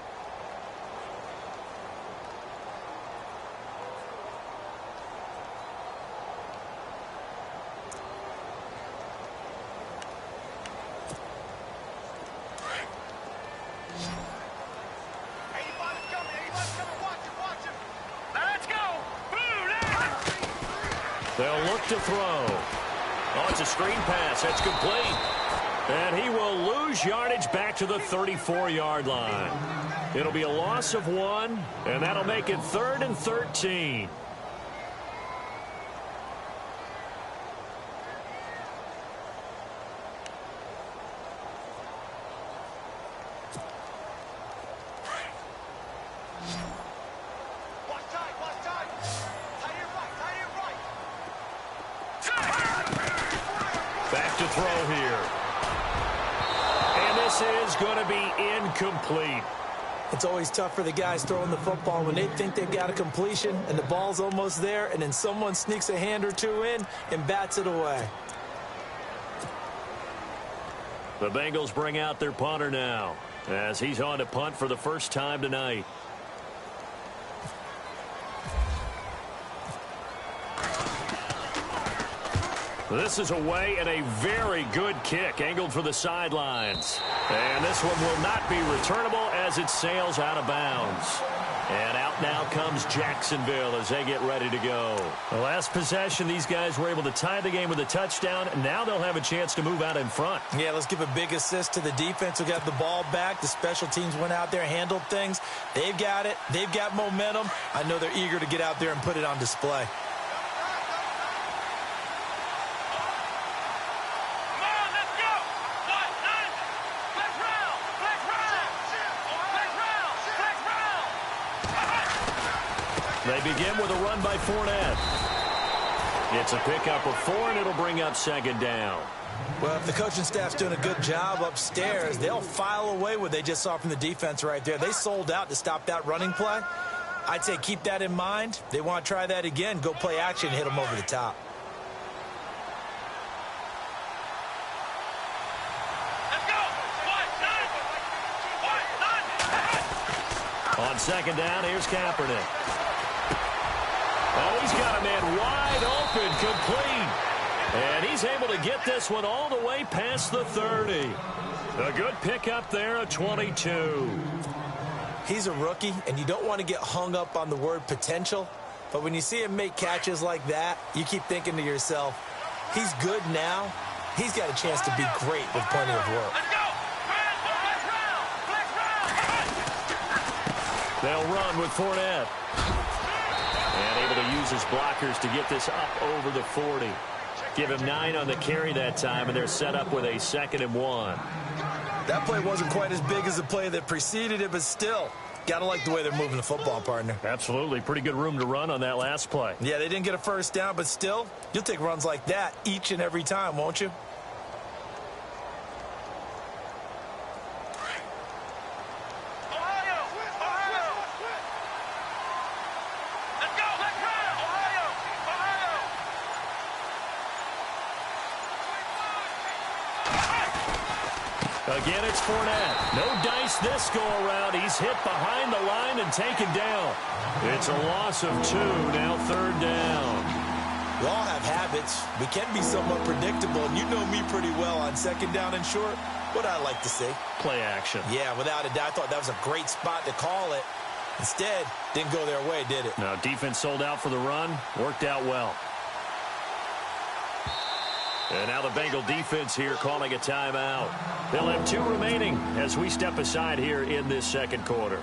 They'll look to throw. Oh, it's a screen pass. That's complete. And he will lose yardage back to the 34-yard line. It'll be a loss of 1, and that'll make it 3rd and 13. Back to throw here. And this is going to be incomplete. It's always tough for the guys throwing the football when they think they've got a completion and the ball's almost there, and then someone sneaks a hand or 2 in and bats it away. The Bengals bring out their punter now as he's on to punt for the first time tonight. This is away and a very good kick angled for the sidelines. And this one will not be returnable as it sails out of bounds. And out now comes Jacksonville as they get ready to go. The last possession, these guys were able to tie the game with a touchdown. Now they'll have a chance to move out in front. Yeah, let's give a big assist to the defense who got the ball back. The special teams went out there, handled things. They've got it. They've got momentum. I know they're eager to get out there and put it on display. They begin with a run by Fournette. It's a pickup of 4, and it'll bring up second down. Well, if the coaching staff's doing a good job upstairs, they'll file away what they just saw from the defense right there. They sold out to stop that running play. I'd say keep that in mind. They want to try that again. Go play action and hit them over the top. On second down, here's Kaepernick. Oh, he's got a man wide open, complete. And he's able to get this one all the way past the 30. A good pickup there, a 22. He's a rookie, and you don't want to get hung up on the word potential. But when you see him make catches like that, you keep thinking to yourself, he's good now. He's got a chance to be great with plenty of work. They'll run with Fournette. And able to use his blockers to get this up over the 40. Give him 9 on the carry that time, and they're set up with a 2nd and 1. That play wasn't quite as big as the play that preceded it, but still, got to like the way they're moving the football, partner. Absolutely. Pretty good room to run on that last play. Yeah, they didn't get a first down, but still, you'll take runs like that each and every time, won't you? Again, it's Fournette. No dice this go-around. He's hit behind the line and taken down. It's a loss of 2, now 3rd down. We all have habits. We can be somewhat predictable, and you know me pretty well on second down and short. What I like to see. Play action. Yeah, without a doubt. I thought that was a great spot to call it. Instead, didn't go their way, did it? No, defense sold out for the run. Worked out well. And now the Bengal defense here calling a timeout. They'll have 2 remaining as we step aside here in this second quarter.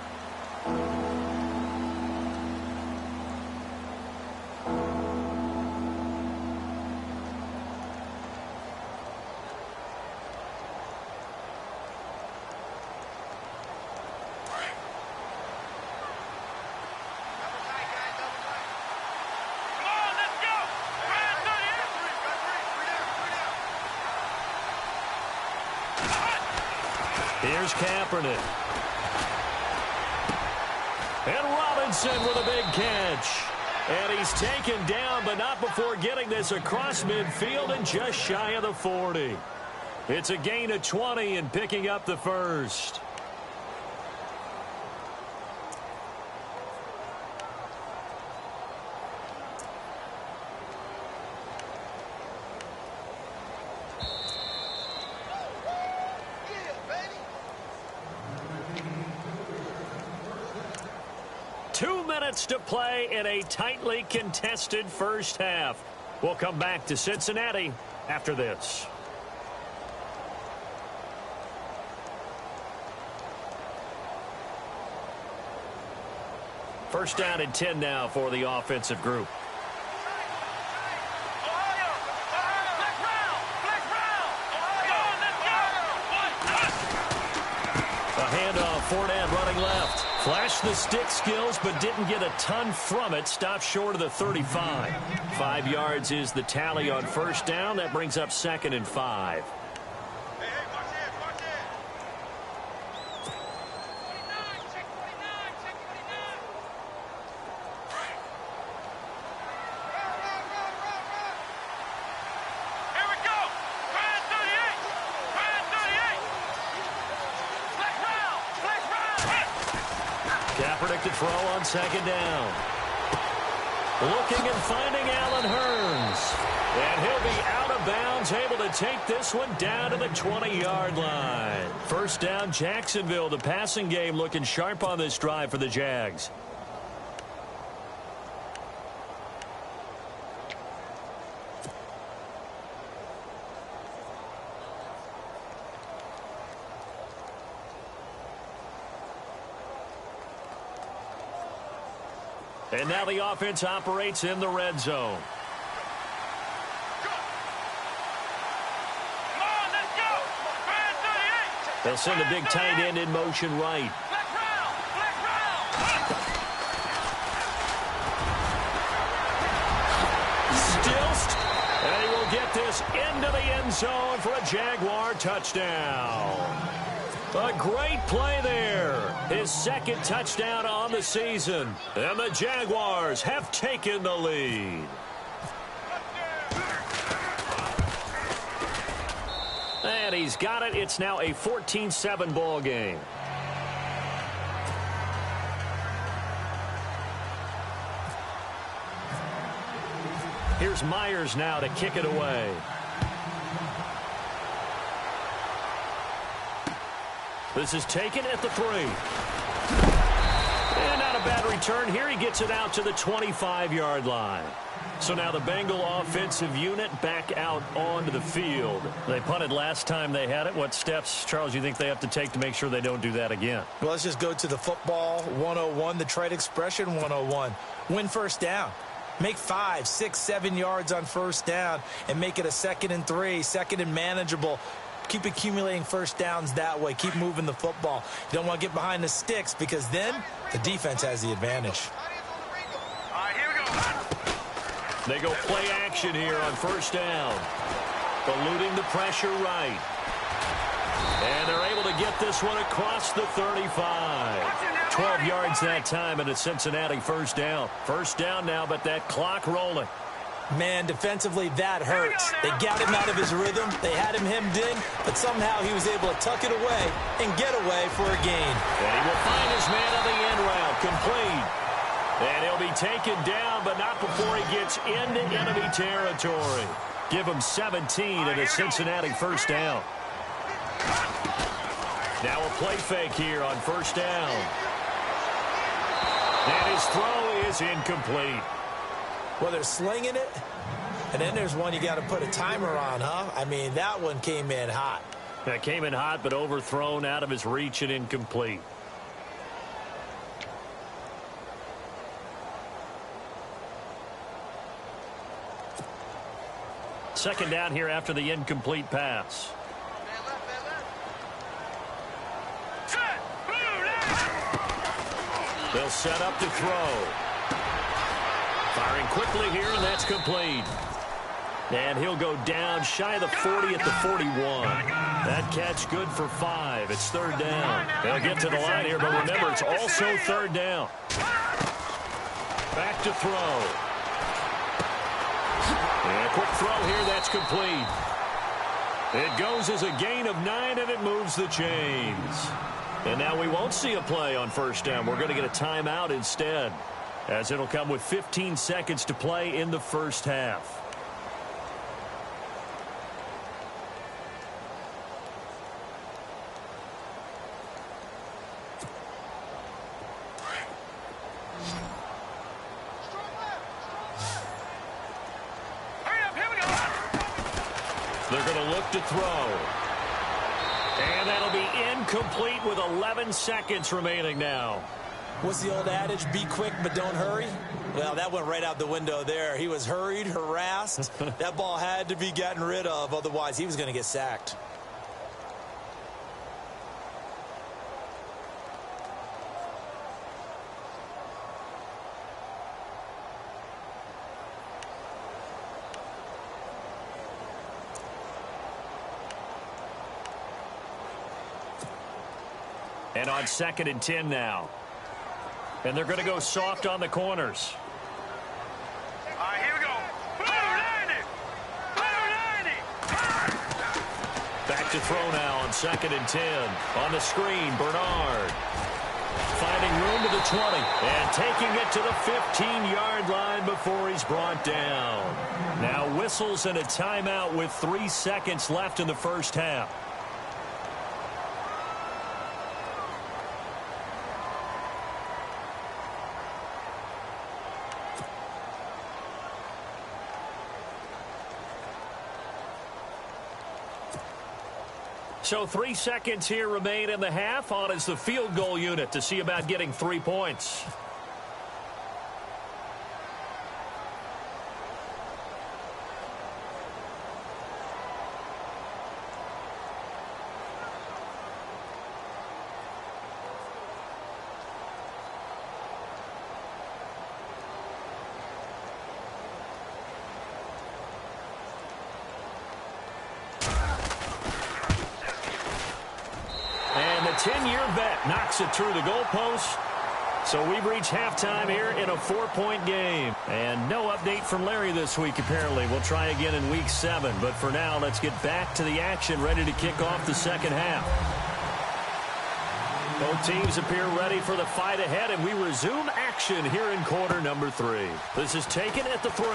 Here's Kaepernick. And Robinson with a big catch. And he's taken down, but not before getting this across midfield and just shy of the 40. It's a gain of 20 and picking up the first. To play in a tightly contested first half. We'll come back to Cincinnati after this. First down and 10 now for the offensive group. A handoff, Fournette running left. Flashed the stick skills, but didn't get a ton from it. Stopped short of the 35. 5 yards is the tally on first down. That brings up 2nd and 5. Kaepernick to throw on 2nd down. Looking and finding Allen Hurns. And he'll be out of bounds, able to take this one down to the 20-yard line. First down, Jacksonville. The passing game looking sharp on this drive for the Jags. And now the offense operates in the red zone. They'll send a big tight end in motion right. Stilst. And he will get this into the end zone for a Jaguar touchdown. A great play there. His 2nd touchdown on the season. And the Jaguars have taken the lead. And he's got it. It's now a 14-7 ball game. Here's Myers now to kick it away. This is taken at the 3. And not a bad return here. He gets it out to the 25-yard line. So now the Bengal offensive unit back out onto the field. They punted last time they had it. What steps, Charles, you think they have to take to make sure they don't do that again? Well, let's just go to the football 101, the trade expression 101. Win first down. Make 5, 6, 7 yards on first down and make it a 2nd and 3, 2nd and manageable. Keep accumulating first downs that way. Keep moving the football. You don't want to get behind the sticks because then the defense has the advantage. All right, here we go. They go play action here on first down. Eluding the pressure right. And they're able to get this one across the 35. 12 yards that time and a Cincinnati first down. First down now, but that clock rolling. Man, defensively, that hurts. They got him out of his rhythm. They had him hemmed in, but somehow he was able to tuck it away and get away for a gain. And he will find his man on the end route, complete. And he'll be taken down, but not before he gets into enemy territory. Give him 17 and a Cincinnati first down. Now a play fake here on first down. And his throw is incomplete. Well, they're slinging it, and then there's one you got to put a timer on, huh? I mean, that one came in hot. That came in hot, but overthrown out of his reach and incomplete. Second down here after the incomplete pass. They'll set up to throw. Firing quickly here, and that's complete. And he'll go down shy of the 40 at the 41. That catch good for 5. It's third down. They'll get to the line here, but remember, it's also third down. Back to throw. And a quick throw here, that's complete. It goes as a gain of 9, and it moves the chains. And now we won't see a play on first down. We're going to get a timeout instead, as it'll come with 15 seconds to play in the first half. They're going to look to throw. And that'll be incomplete with 11 seconds remaining now. What's the old adage? Be quick, but don't hurry? Well, that went right out the window there. He was hurried, harassed. That ball had to be gotten rid of. Otherwise, he was going to get sacked. And on 2nd and 10 now. And they're going to go soft on the corners. All right, here we go. Back to throw now on 2nd and 10. On the screen, Bernard. Finding room to the 20. And taking it to the 15-yard line before he's brought down. Now whistles and a timeout with 3 seconds left in the first half. So 3 seconds here remain in the half. On is the field goal unit to see about getting 3 points. And the 10-year vet knocks it through the goalpost. So we've reached halftime here in a 4-point game. And no update from Larry this week, apparently. We'll try again in week 7. But for now, let's get back to the action, ready to kick off the second half. Both teams appear ready for the fight ahead, and we resume action here in quarter number 3. This is taken at the 3.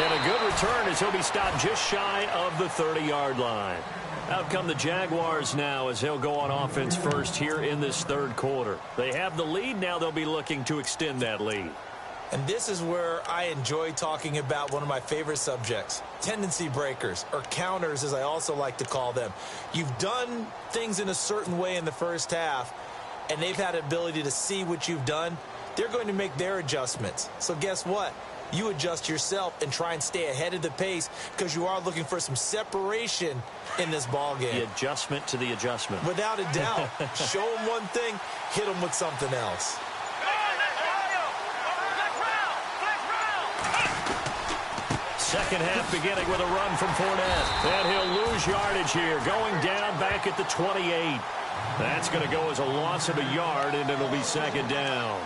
And a good return as he'll be stopped just shy of the 30-yard line. Out come the Jaguars now as they'll go on offense first here in this third quarter. They have the lead. Now they'll be looking to extend that lead. And this is where I enjoy talking about one of my favorite subjects, tendency breakers, or counters as I also like to call them. You've done things in a certain way in the first half, and they've had the ability to see what you've done. They're going to make their adjustments. So guess what? You adjust yourself and try and stay ahead of the pace because you are looking for some separation in this ball game. The adjustment to the adjustment. Without a doubt. Show them one thing, hit them with something else. Second half beginning with a run from Fournette. And he'll lose yardage here, going down back at the 28. That's going to go as a loss of a yard, and it'll be second down.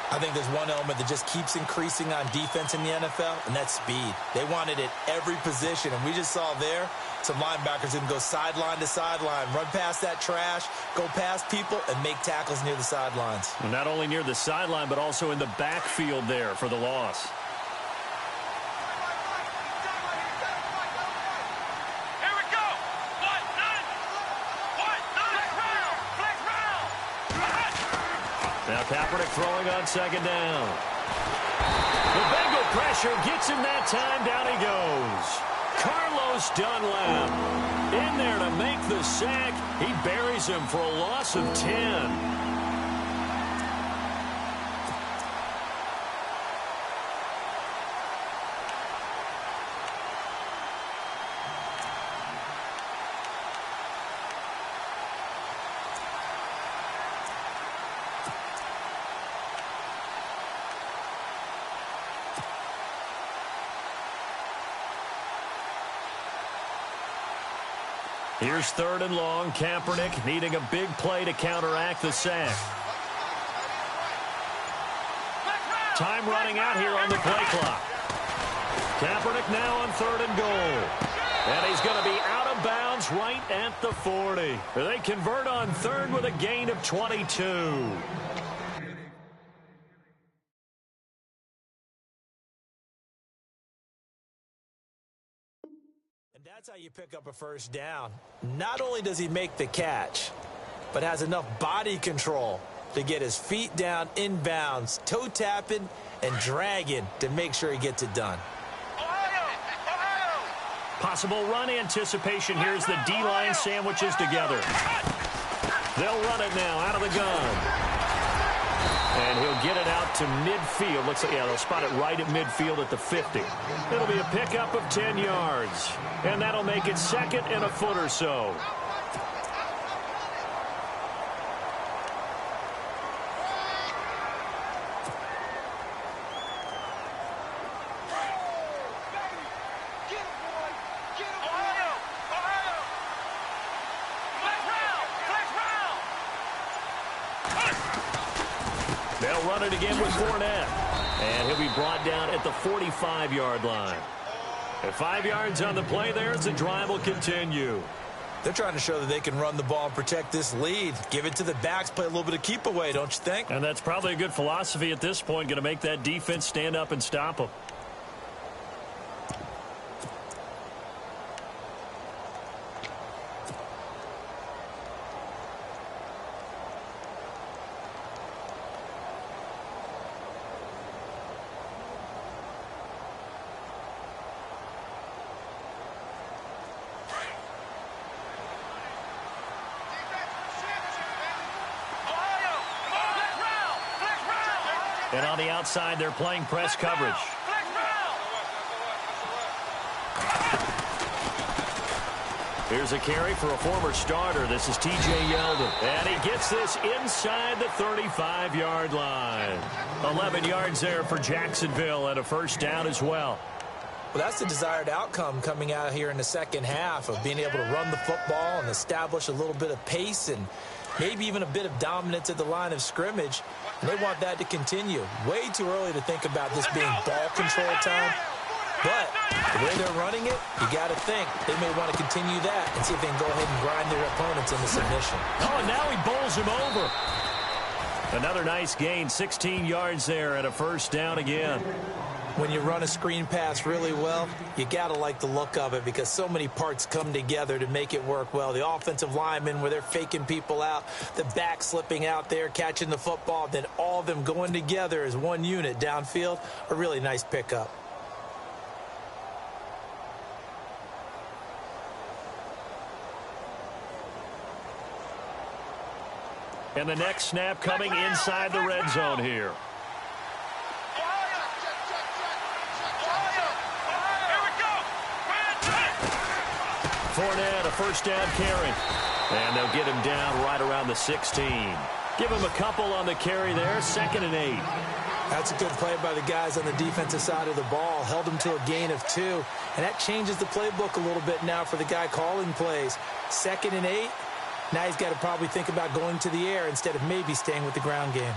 I think there's one element that just keeps increasing on defense in the NFL, and that's speed. They want it at every position, and we just saw there some linebackers who can go sideline to sideline, run past that trash, go past people, and make tackles near the sidelines. And not only near the sideline, but also in the backfield there for the loss. Now Kaepernick throwing on second down. The Bengal pressure gets him that time. Down he goes. Carlos Dunlap in there to make the sack. He buries him for a loss of 10. Here's third and long. Kaepernick needing a big play to counteract the sack. Time running out here on the play clock. Kaepernick now on third and goal. And he's going to be out of bounds right at the 40. They convert on third with a gain of 22. That's how you pick up a first down. Not only does he make the catch, but has enough body control to get his feet down inbounds, toe tapping and dragging to make sure he gets it done. Possible run anticipation. Here's the D-line sandwiches together. They'll run it now out of the gun. And he'll get it out to midfield. Looks like, yeah, they'll spot it right at midfield at the 50. It'll be a pickup of 10 yards. And that'll make it second and a foot or so. They'll run it again with Fournette. And he'll be brought down at the 45-yard line. At 5 yards on the play there, as the drive will continue. They're trying to show that they can run the ball and protect this lead. Give it to the backs, play a little bit of keep away, don't you think? And that's probably a good philosophy at this point, going to make that defense stand up and stop them. And on the outside, they're playing press coverage. Here's a carry for a former starter. This is T.J. Yeldon. And he gets this inside the 35-yard line. 11 yards there for Jacksonville and a first down as well. Well, that's the desired outcome coming out here in the second half of being able to run the football and establish a little bit of pace and maybe even a bit of dominance at the line of scrimmage. And they want that to continue. Way too early to think about this being ball control time. But the way they're running it, you got to think they may want to continue that and see if they can go ahead and grind their opponents into submission. Oh, and now he bowls him over. Another nice gain, 16 yards there and a first down again. When you run a screen pass really well, you got to like the look of it because so many parts come together to make it work well. The offensive linemen where they're faking people out, the back slipping out there, catching the football, then all of them going together as one unit downfield, a really nice pickup. And the next snap coming inside the red zone here. Fournette, a first down carry. And they'll get him down right around the 16. Give him a couple on the carry there, 2nd and 8. That's a good play by the guys on the defensive side of the ball. Held them to a gain of 2. And that changes the playbook a little bit now for the guy calling plays. 2nd and 8. Now he's got to probably think about going to the air instead of maybe staying with the ground game.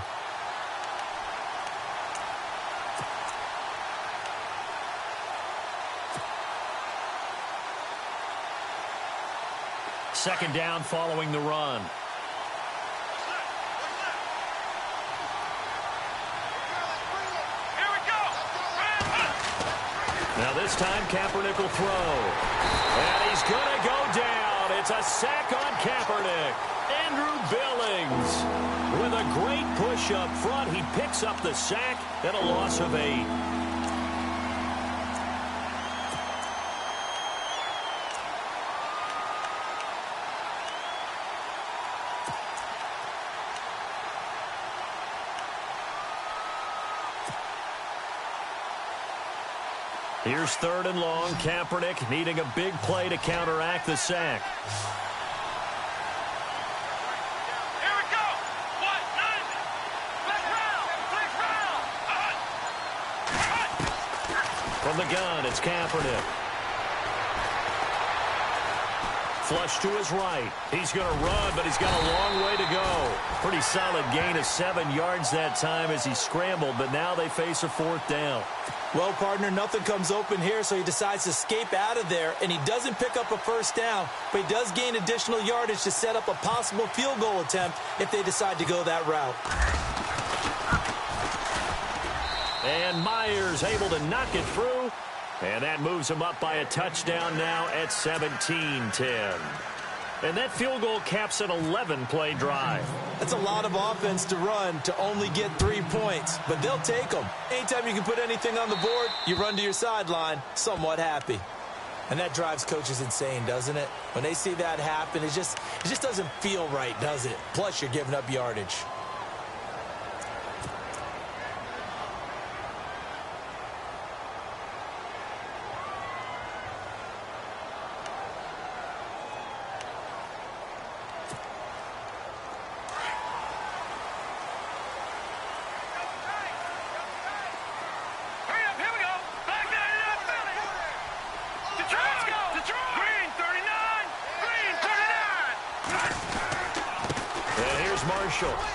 Second down following the run. Now this time Kaepernick will throw. And he's going to go down. It's a sack on Kaepernick. Andrew Billings with a great push up front. He picks up the sack and a loss of 8. Here's 3rd and long. Kaepernick needing a big play to counteract the sack. Here we go. What? From the gun, it's Kaepernick. Flush to his right. He's going to run, but he's got a long way to go. Pretty solid gain of 7 yards that time as he scrambled, but now they face a 4th down. Well, partner, nothing comes open here, so he decides to escape out of there, and he doesn't pick up a 1st down, but he does gain additional yardage to set up a possible field goal attempt if they decide to go that route. And Myers able to knock it through, and that moves him up by a touchdown now at 17-10. And that field goal caps an 11-play drive. That's a lot of offense to run to only get 3 points, but they'll take them. Anytime you can put anything on the board, you run to your sideline somewhat happy. And that drives coaches insane, doesn't it? When they see that happen, it just doesn't feel right, does it? Plus, you're giving up yardage.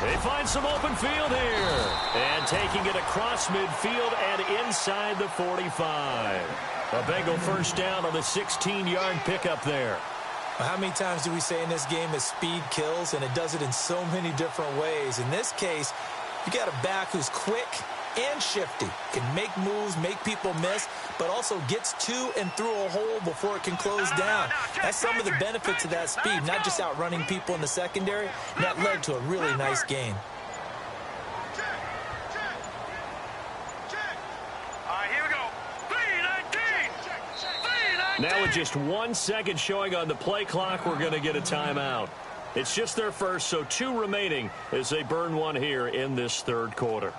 They find some open field here. And taking it across midfield and inside the 45. A Bengal 1st down on the 16-yard pickup there. Well, how many times do we say in this game that speed kills, and it does it in so many different ways? In this case, you got a back who's quick and shifty, can make moves, make people miss, but also gets to and through a hole before it can close down. That's some of the benefits of that speed, not just outrunning people in the secondary, and that led to a really nice gain. Now with just 1 second showing on the play clock, we're going to get a timeout. It's just their first, so 2 remaining as they burn one here in this 3rd quarter.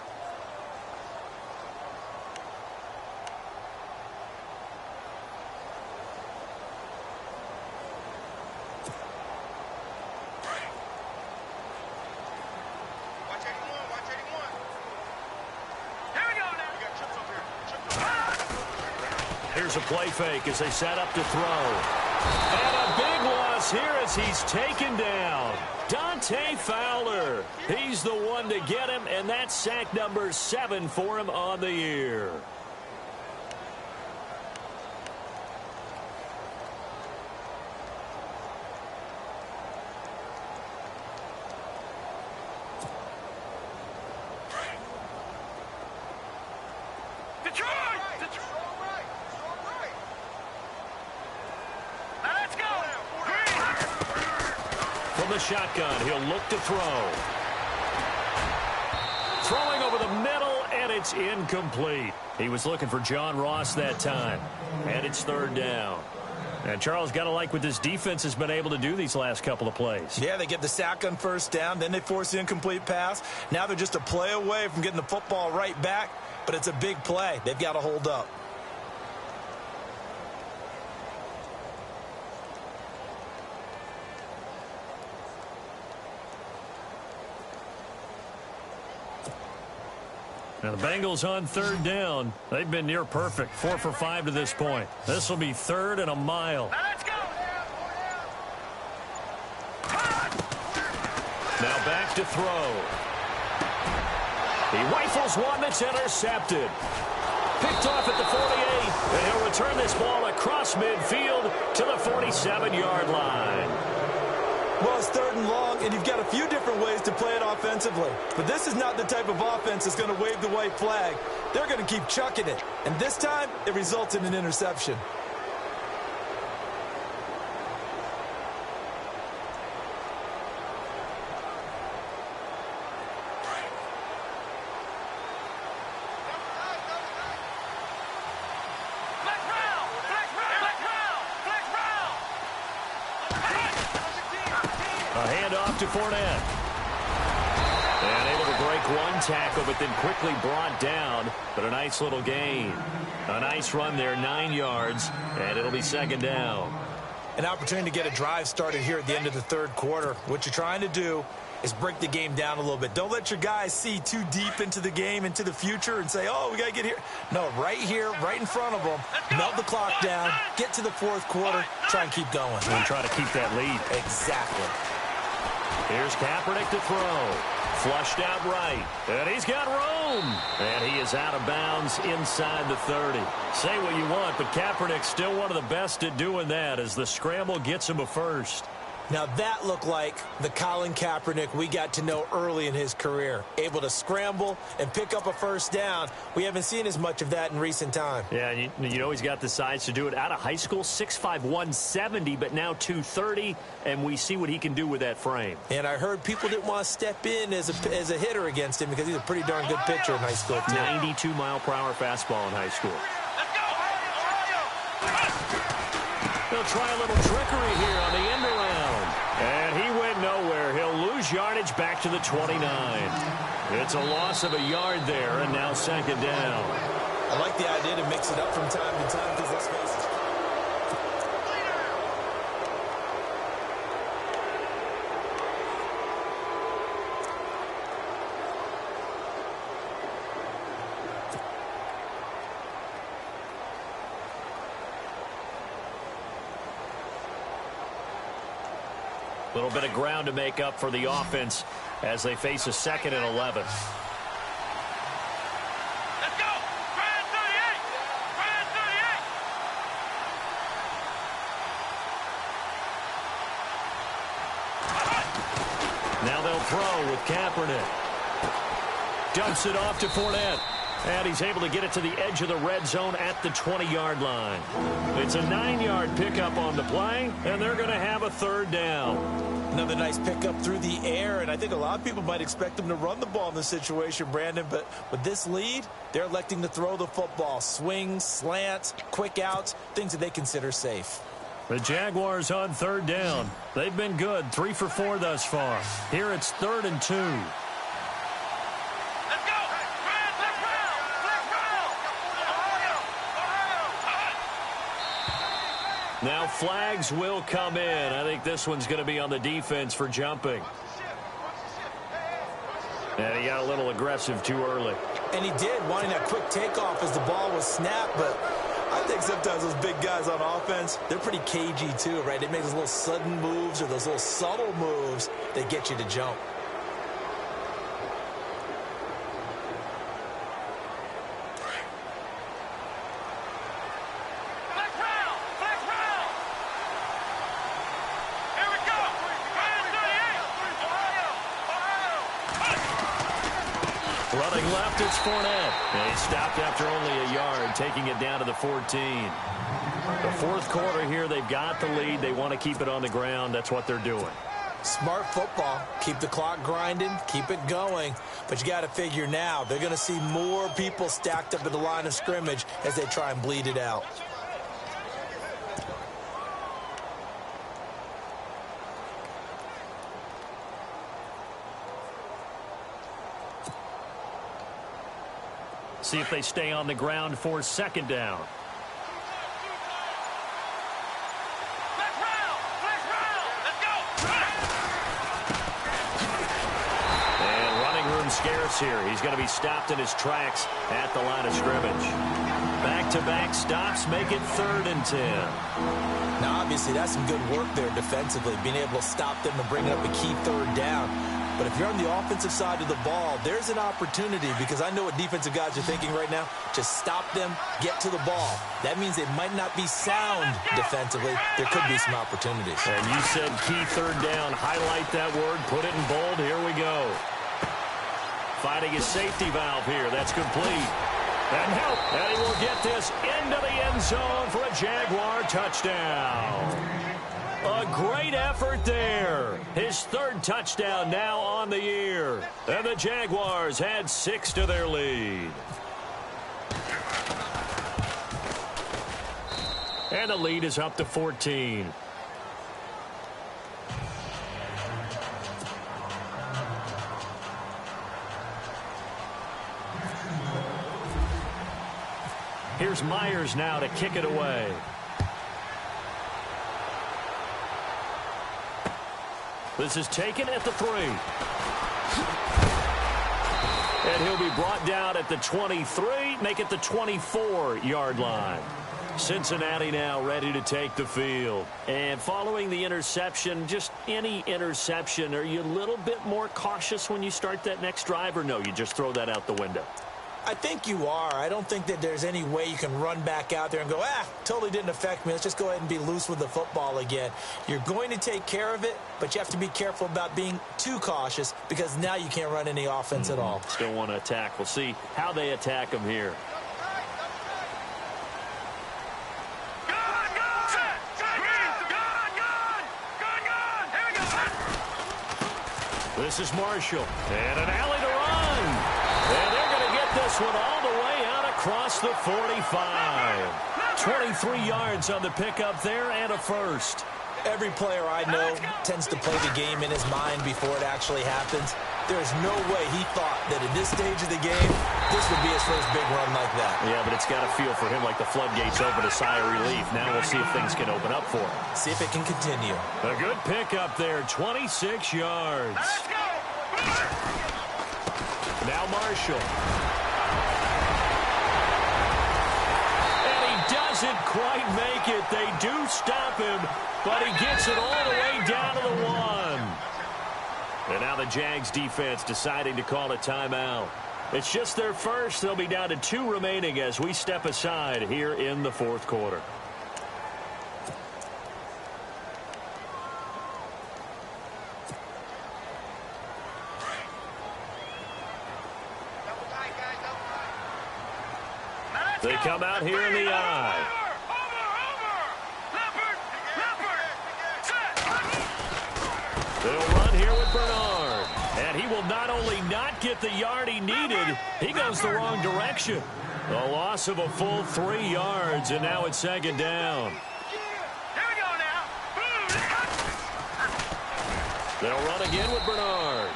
Here's a play fake as they set up to throw. And a big loss here as he's taken down. Dante Fowler. He's the one to get him, and that's sack number 7 for him on the year. Shotgun. He'll look to throw. Throwing over the middle, and it's incomplete. He was looking for John Ross that time. And it's 3rd down. And Charles, got to like what this defense has been able to do these last couple of plays. Yeah, they get the sack on 1st down, then they force the incomplete pass. Now they're just a play away from getting the football right back, but it's a big play. They've got to hold up. Now the Bengals on 3rd down. They've been near perfect, 4 for 5 to this point. This will be 3rd and a mile. Let's go. Now back to throw. He rifles one that's intercepted. Picked off at the 48, and he'll return this ball across midfield to the 47-yard line. Well, it's 3rd and long, and you've got a few different ways to play it offensively. But this is not the type of offense that's going to wave the white flag. They're going to keep chucking it. And this time, it results in an interception. A handoff to Fournette. And able to break one tackle, but then quickly brought down. But a nice little gain. A nice run there, 9 yards, and it'll be 2nd down. An opportunity to get a drive started here at the end of the 3rd quarter. What you're trying to do is break the game down a little bit. Don't let your guys see too deep into the game, into the future, and say, oh, we got to get here. No, right here, right in front of them, melt the clock down, get to the 4th quarter, try and keep going. And try to keep that lead. Exactly. Here's Kaepernick to throw. Flushed out right. And he's got room. And he is out of bounds inside the 30. Say what you want, but Kaepernick's still one of the best at doing that as the scramble gets him a first. Now that looked like the Colin Kaepernick we got to know early in his career. Able to scramble and pick up a first down. We haven't seen as much of that in recent time. Yeah, you know he's got the size to do it. Out of high school, 6'5", 170, but now 230, and we see what he can do with that frame. And I heard people didn't want to step in as a hitter against him because he's a pretty darn good pitcher in high school, too. 92-mile-per-hour fastball in high school. He'll try a little trickery here on the end around. And he went nowhere. He'll lose yardage back to the 29. It's a loss of a yard there, and now 2nd down. I like the idea to mix it up from time to time because let's face it. A little bit of ground to make up for the offense as they face a 2nd and 11. Let's go! Brad 38! Brad 38! Now they'll throw with Kaepernick. Dumps it off to Fournette. And he's able to get it to the edge of the red zone at the 20-yard line. It's a 9-yard pickup on the play, and they're going to have a 3rd down. Another nice pickup through the air, and I think a lot of people might expect them to run the ball in this situation, Brandon, but with this lead, they're electing to throw the football. Swings, slants, quick outs, things that they consider safe. The Jaguars on 3rd down. They've been good, 3 for 4 thus far. Here it's 3rd and 2. Now flags will come in. I think this one's going to be on the defense for jumping. And he got a little aggressive too early. And he did, wanting that quick takeoff as the ball was snapped. But I think sometimes those big guys on offense, they're pretty cagey too, right? They make those little sudden moves or those little subtle moves that get you to jump. Running left, it's Fournette. And he stopped after only a yard, taking it down to the 14. The 4th quarter here, they've got the lead. They want to keep it on the ground. That's what they're doing. Smart football. Keep the clock grinding. Keep it going. But you got to figure now, they're going to see more people stacked up at the line of scrimmage as they try and bleed it out. See if they stay on the ground for 2nd down. And running room scarce here. He's going to be stopped in his tracks at the line of scrimmage. Back-to-back stops make it 3rd and 10. Now, obviously, that's some good work there defensively, being able to stop them and bring up a key 3rd down. But if you're on the offensive side of the ball, there's an opportunity, because I know what defensive guys are thinking right now. Just stop them, get to the ball. That means they might not be sound defensively. There could be some opportunities. And you said key third down. Highlight that word. Put it in bold. Here we go. Finding his safety valve here. That's complete. And help. And he will get this into the end zone for a Jaguar touchdown. A great effort there. His third touchdown now on the year. And the Jaguars had 6 to their lead. And the lead is up to 14. Here's Myers now to kick it away. This is taken at the 3. And he'll be brought down at the 23, make it the 24-yard line. Cincinnati now ready to take the field. And following the interception, just any interception, are you a little bit more cautious when you start that next drive, or no, you just throw that out the window? I think you are. I don't think that there's any way you can run back out there and go, totally didn't affect me. Let's just go ahead and be loose with the football again. You're going to take care of it, but you have to be careful about being too cautious, because now you can't run any offense at all. Still want to attack. We'll see how they attack him here. This is Marshall. And an alley to run. And they're going to get this one all the way out across the 45. 23 yards on the pickup there and a first. Every player I know tends to play the game in his mind before it actually happens. There's no way he thought that at this stage of the game, this would be his first big run like that. Yeah, but it's got to feel for him like the floodgates open, a sigh of relief. Now we'll see if things can open up for him. See if it can continue. A good pickup there, 26 yards. Let's go! Now Marshall. And he doesn't quite make it. They do stop him, but he gets it all the way down to the 1. And now the Jags defense deciding to call a timeout. It's just their first. They'll be down to 2 remaining as we step aside here in the fourth quarter. They come out here in the eye. They'll run here with Bernard. And he will not only not get the yard he needed, he goes the wrong direction. A loss of a full 3 yards, and now it's second down. Here we go now. They'll run again with Bernard.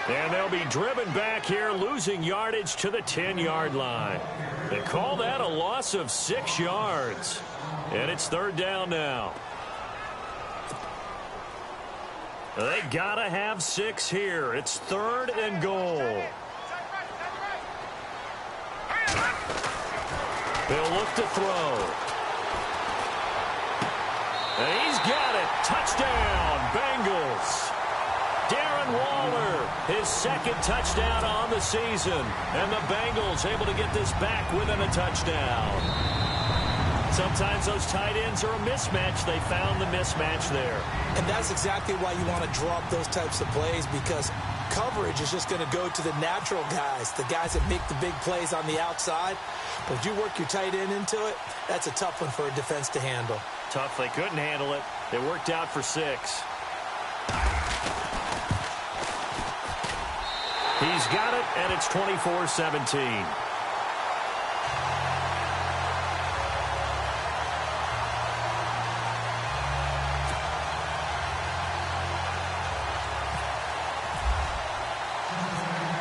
And they'll be driven back here, losing yardage to the 10-yard line. They call that a loss of 6 yards. And it's third down now. They gotta have 6 here. It's third and goal. They'll look to throw. And he's got it. Touchdown, Bengals. Darren Waller, his second touchdown on the season. And the Bengals able to get this back within a touchdown. Sometimes those tight ends are a mismatch. They found the mismatch there. And that's exactly why you want to draw up those types of plays, because coverage is just going to go to the natural guys, the guys that make the big plays on the outside. But if you work your tight end into it, that's a tough one for a defense to handle. Tough. They couldn't handle it. They worked out for 6. He's got it, and it's 24-17.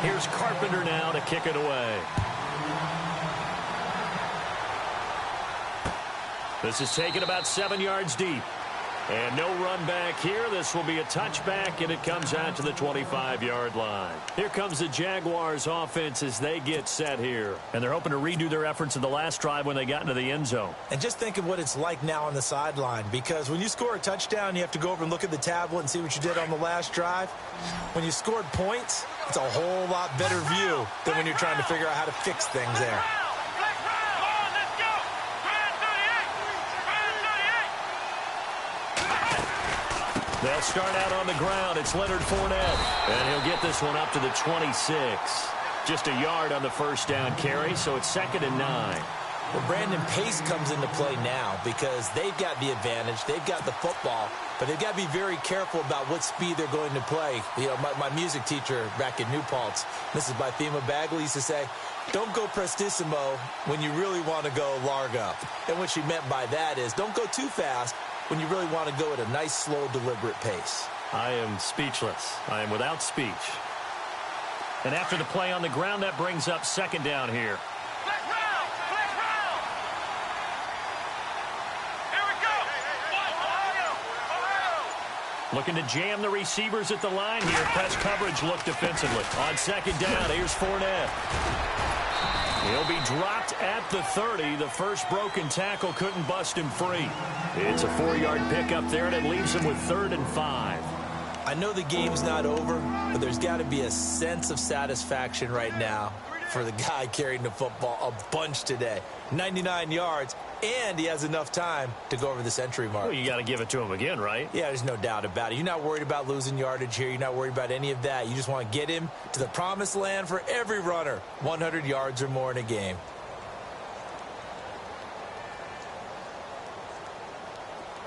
Here's Carpenter now to kick it away. This is taken about 7 yards deep. And no run back here. This will be a touchback, and it comes out to the 25-yard line. Here comes the Jaguars offense as they get set here. And they're hoping to redo their efforts in the last drive when they got into the end zone. And just think of what it's like now on the sideline, because when you score a touchdown, you have to go over and look at the tablet and see what you did on the last drive. When you scored points, it's a whole lot better view than when you're trying to figure out how to fix things there. They'll start out on the ground. It's Leonard Fournette, and he'll get this one up to the 26. Just a yard on the first down carry, so it's 2nd and 9. Well, Brandon, pace comes into play now because they've got the advantage. They've got the football, but they've got to be very careful about what speed they're going to play. You know, my music teacher back in New Paltz, Mrs. Bythema Bagley, used to say, don't go prestissimo when you really want to go largo. And what she meant by that is don't go too fast when you really want to go at a nice, slow, deliberate pace. I am speechless. I am without speech. And after the play on the ground, that brings up 2nd down here. Looking to jam the receivers at the line here. Press coverage look defensively. On 2nd down, here's Fournette. He'll be dropped at the 30. The first broken tackle couldn't bust him free. It's a 4-yard pickup there, and it leaves him with 3rd and 5. I know the game's not over, but there's got to be a sense of satisfaction right now for the guy carrying the football a bunch today. 99 yards, and he has enough time to go over the century mark. Well, you got to give it to him again, right? Yeah, there's no doubt about it. You're not worried about losing yardage here. You're not worried about any of that. You just want to get him to the promised land for every runner, 100 yards or more in a game.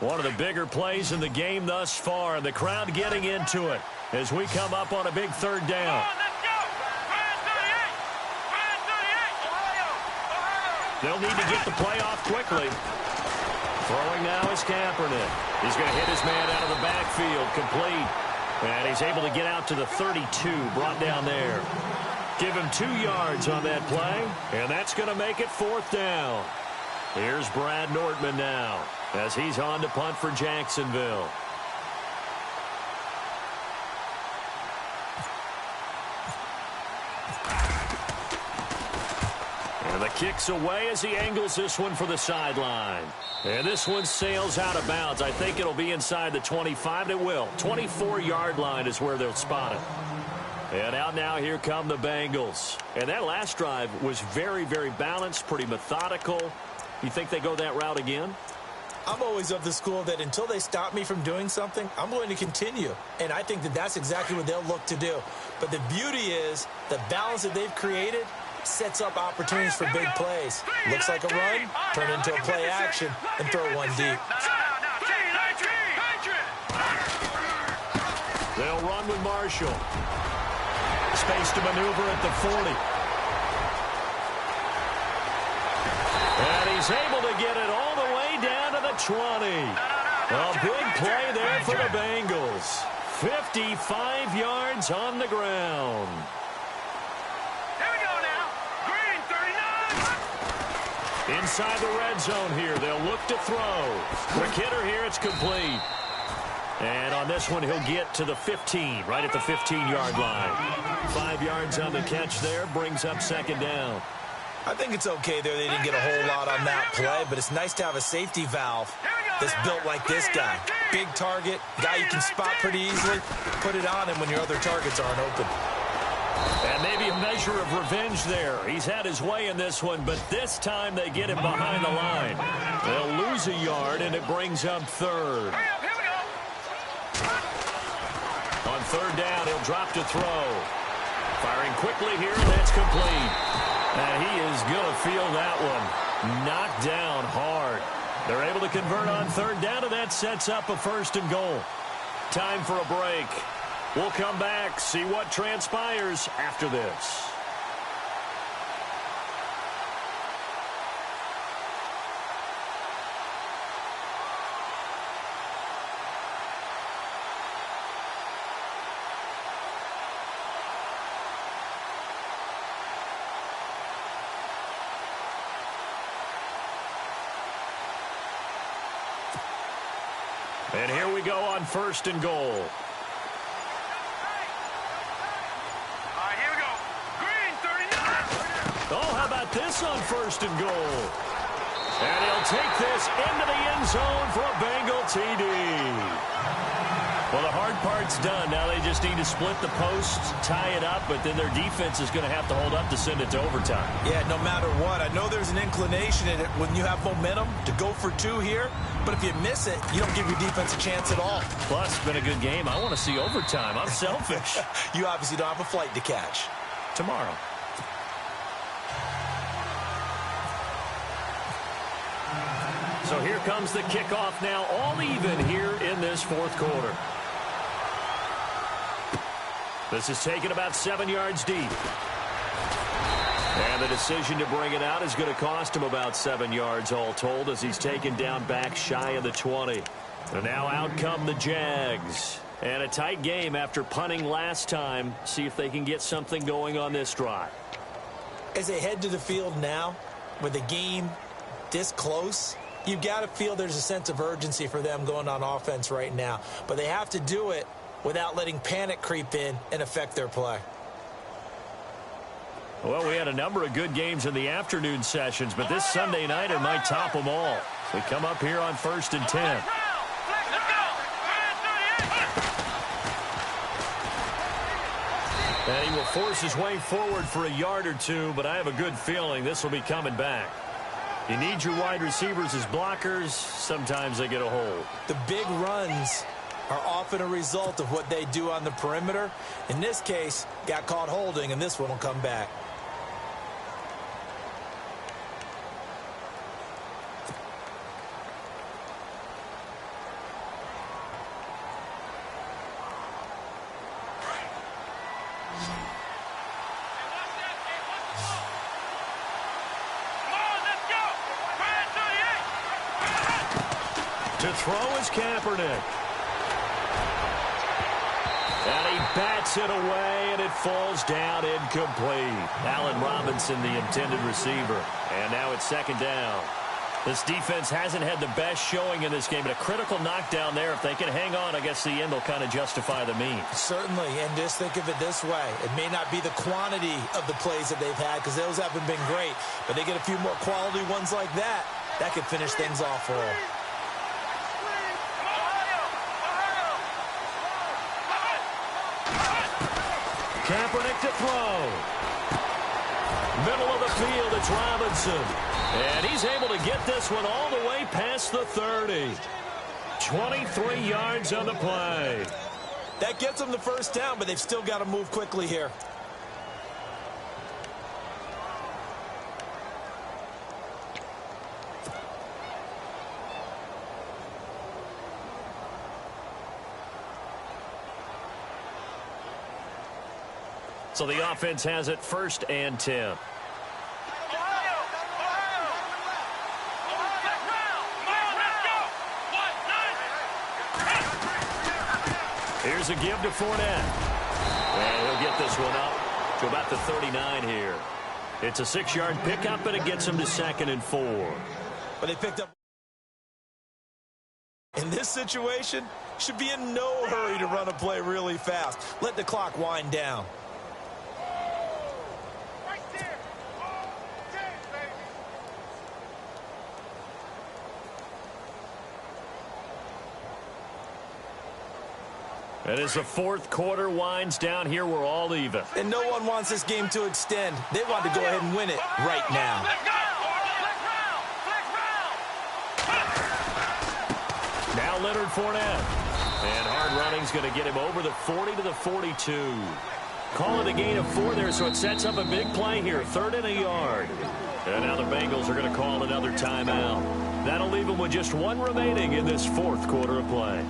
One of the bigger plays in the game thus far, and the crowd getting into it as we come up on a big 3rd down. They'll need to get the play off quickly. Throwing now is Kaepernick. He's going to hit his man out of the backfield, complete. And he's able to get out to the 32, brought down there. Give him 2 yards on that play, and that's going to make it 4th down. Here's Brad Nortman now as he's on to punt for Jacksonville. And the kick's away as he angles this one for the sideline. And this one sails out of bounds. I think it'll be inside the 25. It will. 24-yard line is where they'll spot it. And out now, here come the Bengals. And that last drive was very, very balanced, pretty methodical. You think they go that route again? I'm always of the school that until they stop me from doing something, I'm going to continue. And I think that that's exactly what they'll look to do. But the beauty is the balance that they've created sets up opportunities for big plays. Looks like a run, turn into a play action, and throw one deep. They'll run with Marshall. Space to maneuver at the 40. And he's able to get it all the way down to the 20. A big play there for the Bengals. 55 yards on the ground. Here we go now. Green, 39. Inside the red zone here. They'll look to throw. Quick hitter here. It's complete. And on this one, he'll get to the 15, right at the 15-yard line. 5 yards on the catch there. Brings up 2nd down. I think it's okay there. They didn't get a whole lot on that play, but it's nice to have a safety valve that's built like this guy. Big target, guy you can spot pretty easily. Put it on him when your other targets aren't open. And maybe a measure of revenge there. He's had his way in this one, but this time they get him behind the line. They'll lose a yard, and it brings up 3rd. On 3rd down, he'll drop to throw. Firing quickly here, and that's complete. And he is going to feel that one. Knocked down hard. They're able to convert on 3rd down, and that sets up a 1st and goal. Time for a break. We'll come back, see what transpires after this. And here we go on 1st and goal. All right, here we go. Green, 39. Oh, how about this on 1st and goal? And he'll take this into the end zone for a Bengal TD. Well, the hard part's done. Now they just need to split the posts, tie it up, but then their defense is going to have to hold up to send it to overtime. Yeah, no matter what. I know there's an inclination in it when you have momentum to go for 2 here, but if you miss it, you don't give your defense a chance at all. Plus, it's been a good game. I want to see overtime. I'm selfish. You obviously don't have a flight to catch. Tomorrow. So here comes the kickoff now, all even here in this 4th quarter. This is taken about 7 yards deep. And the decision to bring it out is going to cost him about 7 yards all told as he's taken down back shy of the 20. And now out come the Jags. And a tight game after punting last time. See if they can get something going on this drive. As they head to the field now, with the game this close, you've got to feel there's a sense of urgency for them going on offense right now. But they have to do it without letting panic creep in and affect their play. Well, we had a number of good games in the afternoon sessions, but this Sunday nighter might top them all. We come up here on 1st and 10. And he will force his way forward for a yard or 2, but I have a good feeling this will be coming back. You need your wide receivers as blockers. Sometimes they get a hold. The big runs are often a result of what they do on the perimeter. In this case, got caught holding, and this one will come back. To throw is Kaepernick. And he bats it away, and it falls down incomplete. Allen Robinson, the intended receiver. And now it's 2nd down. This defense hasn't had the best showing in this game, but a critical knockdown there. If they can hang on, I guess the end will kind of justify the means. Certainly, and just think of it this way. It may not be the quantity of the plays that they've had because those haven't been great, but they get a few more quality ones like that. That could finish things off for them. Kaepernick to throw. Middle of the field, it's Robinson. And he's able to get this one all the way past the 30. 23 yards on the play. That gets them the 1st down, but they've still got to move quickly here. So the offense has it 1st and 10. Here's a give to Fournette. And he'll get this one up to about the 39 here. It's a 6-yard pickup, and it gets him to 2nd and 4. But they picked up. In this situation, should be in no hurry to run a play really fast. Let the clock wind down. And as the 4th quarter winds down here, we're all even. And no one wants this game to extend. They want to go ahead and win it right now. Now Leonard Fournette. And hard running's going to get him over the 40 to the 42. Call it a gain of 4 there, so it sets up a big play here. 3rd and a yard. And now the Bengals are going to call another timeout. That'll leave them with just 1 remaining in this 4th quarter of play.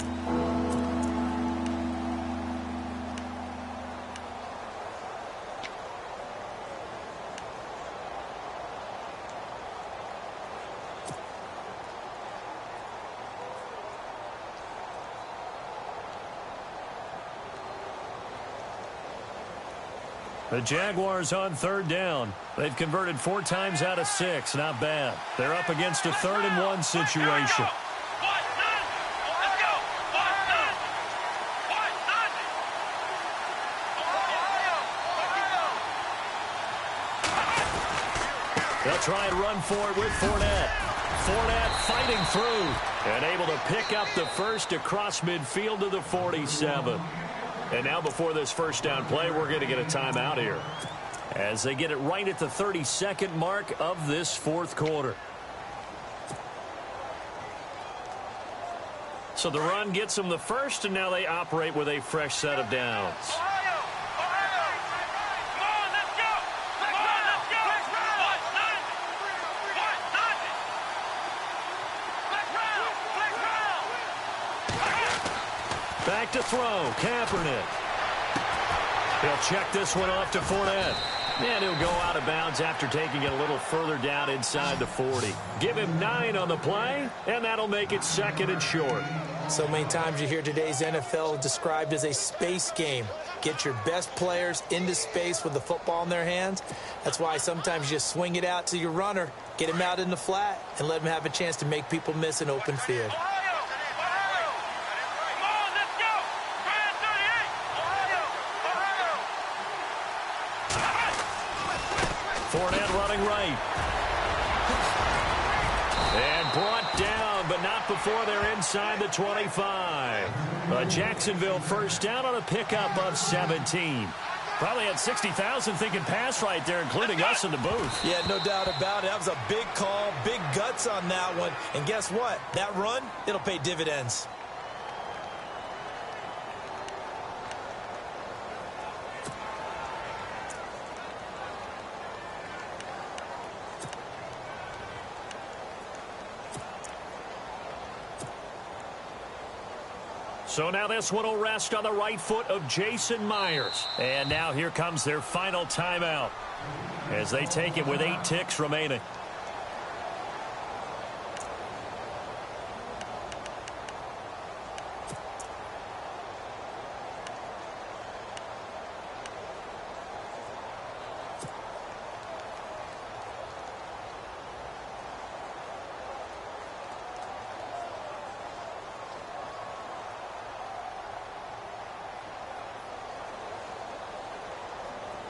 The Jaguars on 3rd down. They've converted 4 times out of 6. Not bad. They're up against a 3rd and 1 situation. They'll try and run for it with Fournette. Fournette fighting through and able to pick up the first across midfield to the 47. And now before this first down play, we're going to get a timeout here as they get it right at the 32nd mark of this fourth quarter. So the run gets them the first, and now they operate with a fresh set of downs. Back to throw, Kaepernick. He'll check this one off to Fournette. And he'll go out of bounds after taking it a little further down inside the 40. Give him 9 on the play, and that'll make it second and short. So many times you hear today's NFL described as a space game. Get your best players into space with the football in their hands. That's why sometimes you just swing it out to your runner, get him out in the flat, and let him have a chance to make people miss an open field. Fournette running right. And brought down, but not before they're inside the 25. A Jacksonville first down on a pickup of 17. Probably had 60,000 thinking pass right there, including us in the booth. Yeah, no doubt about it. That was a big call, big guts on that one. And guess what? That run, it'll pay dividends. So now this one will rest on the right foot of Jason Myers. And now here comes their final timeout as they take it with 8 ticks remaining.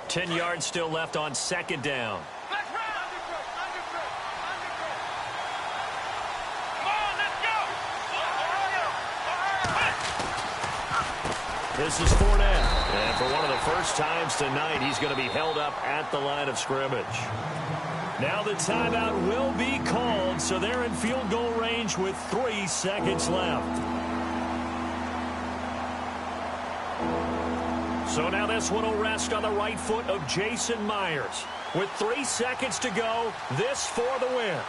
Ten yards still left on second down. This is Fournette. And for one of the first times tonight, he's going to be held up at the line of scrimmage. Now the timeout will be called, so they're in field goal range with 3 seconds left. So now this one will rest on the right foot of Jason Myers. With 3 seconds to go, this for the win.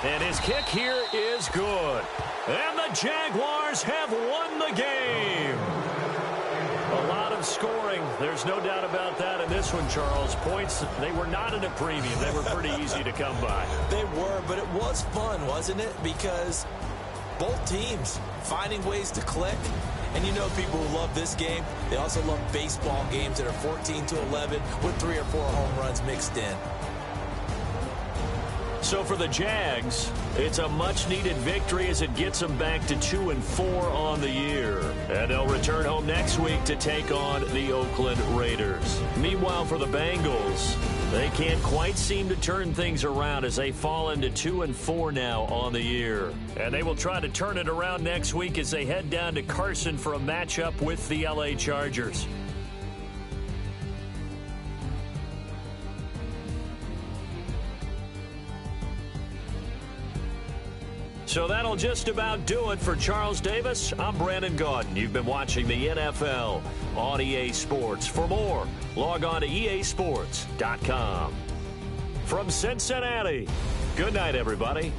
And his kick here is good. And the Jaguars have won the game. A lot of scoring. There's no doubt about that in this one, Charles. Points, they were not in a premium. They were pretty easy to come by. They were, but it was fun, wasn't it? Because both teams finding ways to click. And you know people who love this game, they also love baseball games that are 14-11 with 3 or 4 home runs mixed in. So for the Jags, it's a much-needed victory as it gets them back to 2-4 on the year. And they'll return home next week to take on the Oakland Raiders. Meanwhile, for the Bengals, they can't quite seem to turn things around as they fall into 2-4 now on the year. And they will try to turn it around next week as they head down to Carson for a matchup with the LA Chargers. So that'll just about do it for Charles Davis. I'm Brandon Gaudin. You've been watching the NFL on EA Sports. For more, log on to easports.com. From Cincinnati, good night, everybody.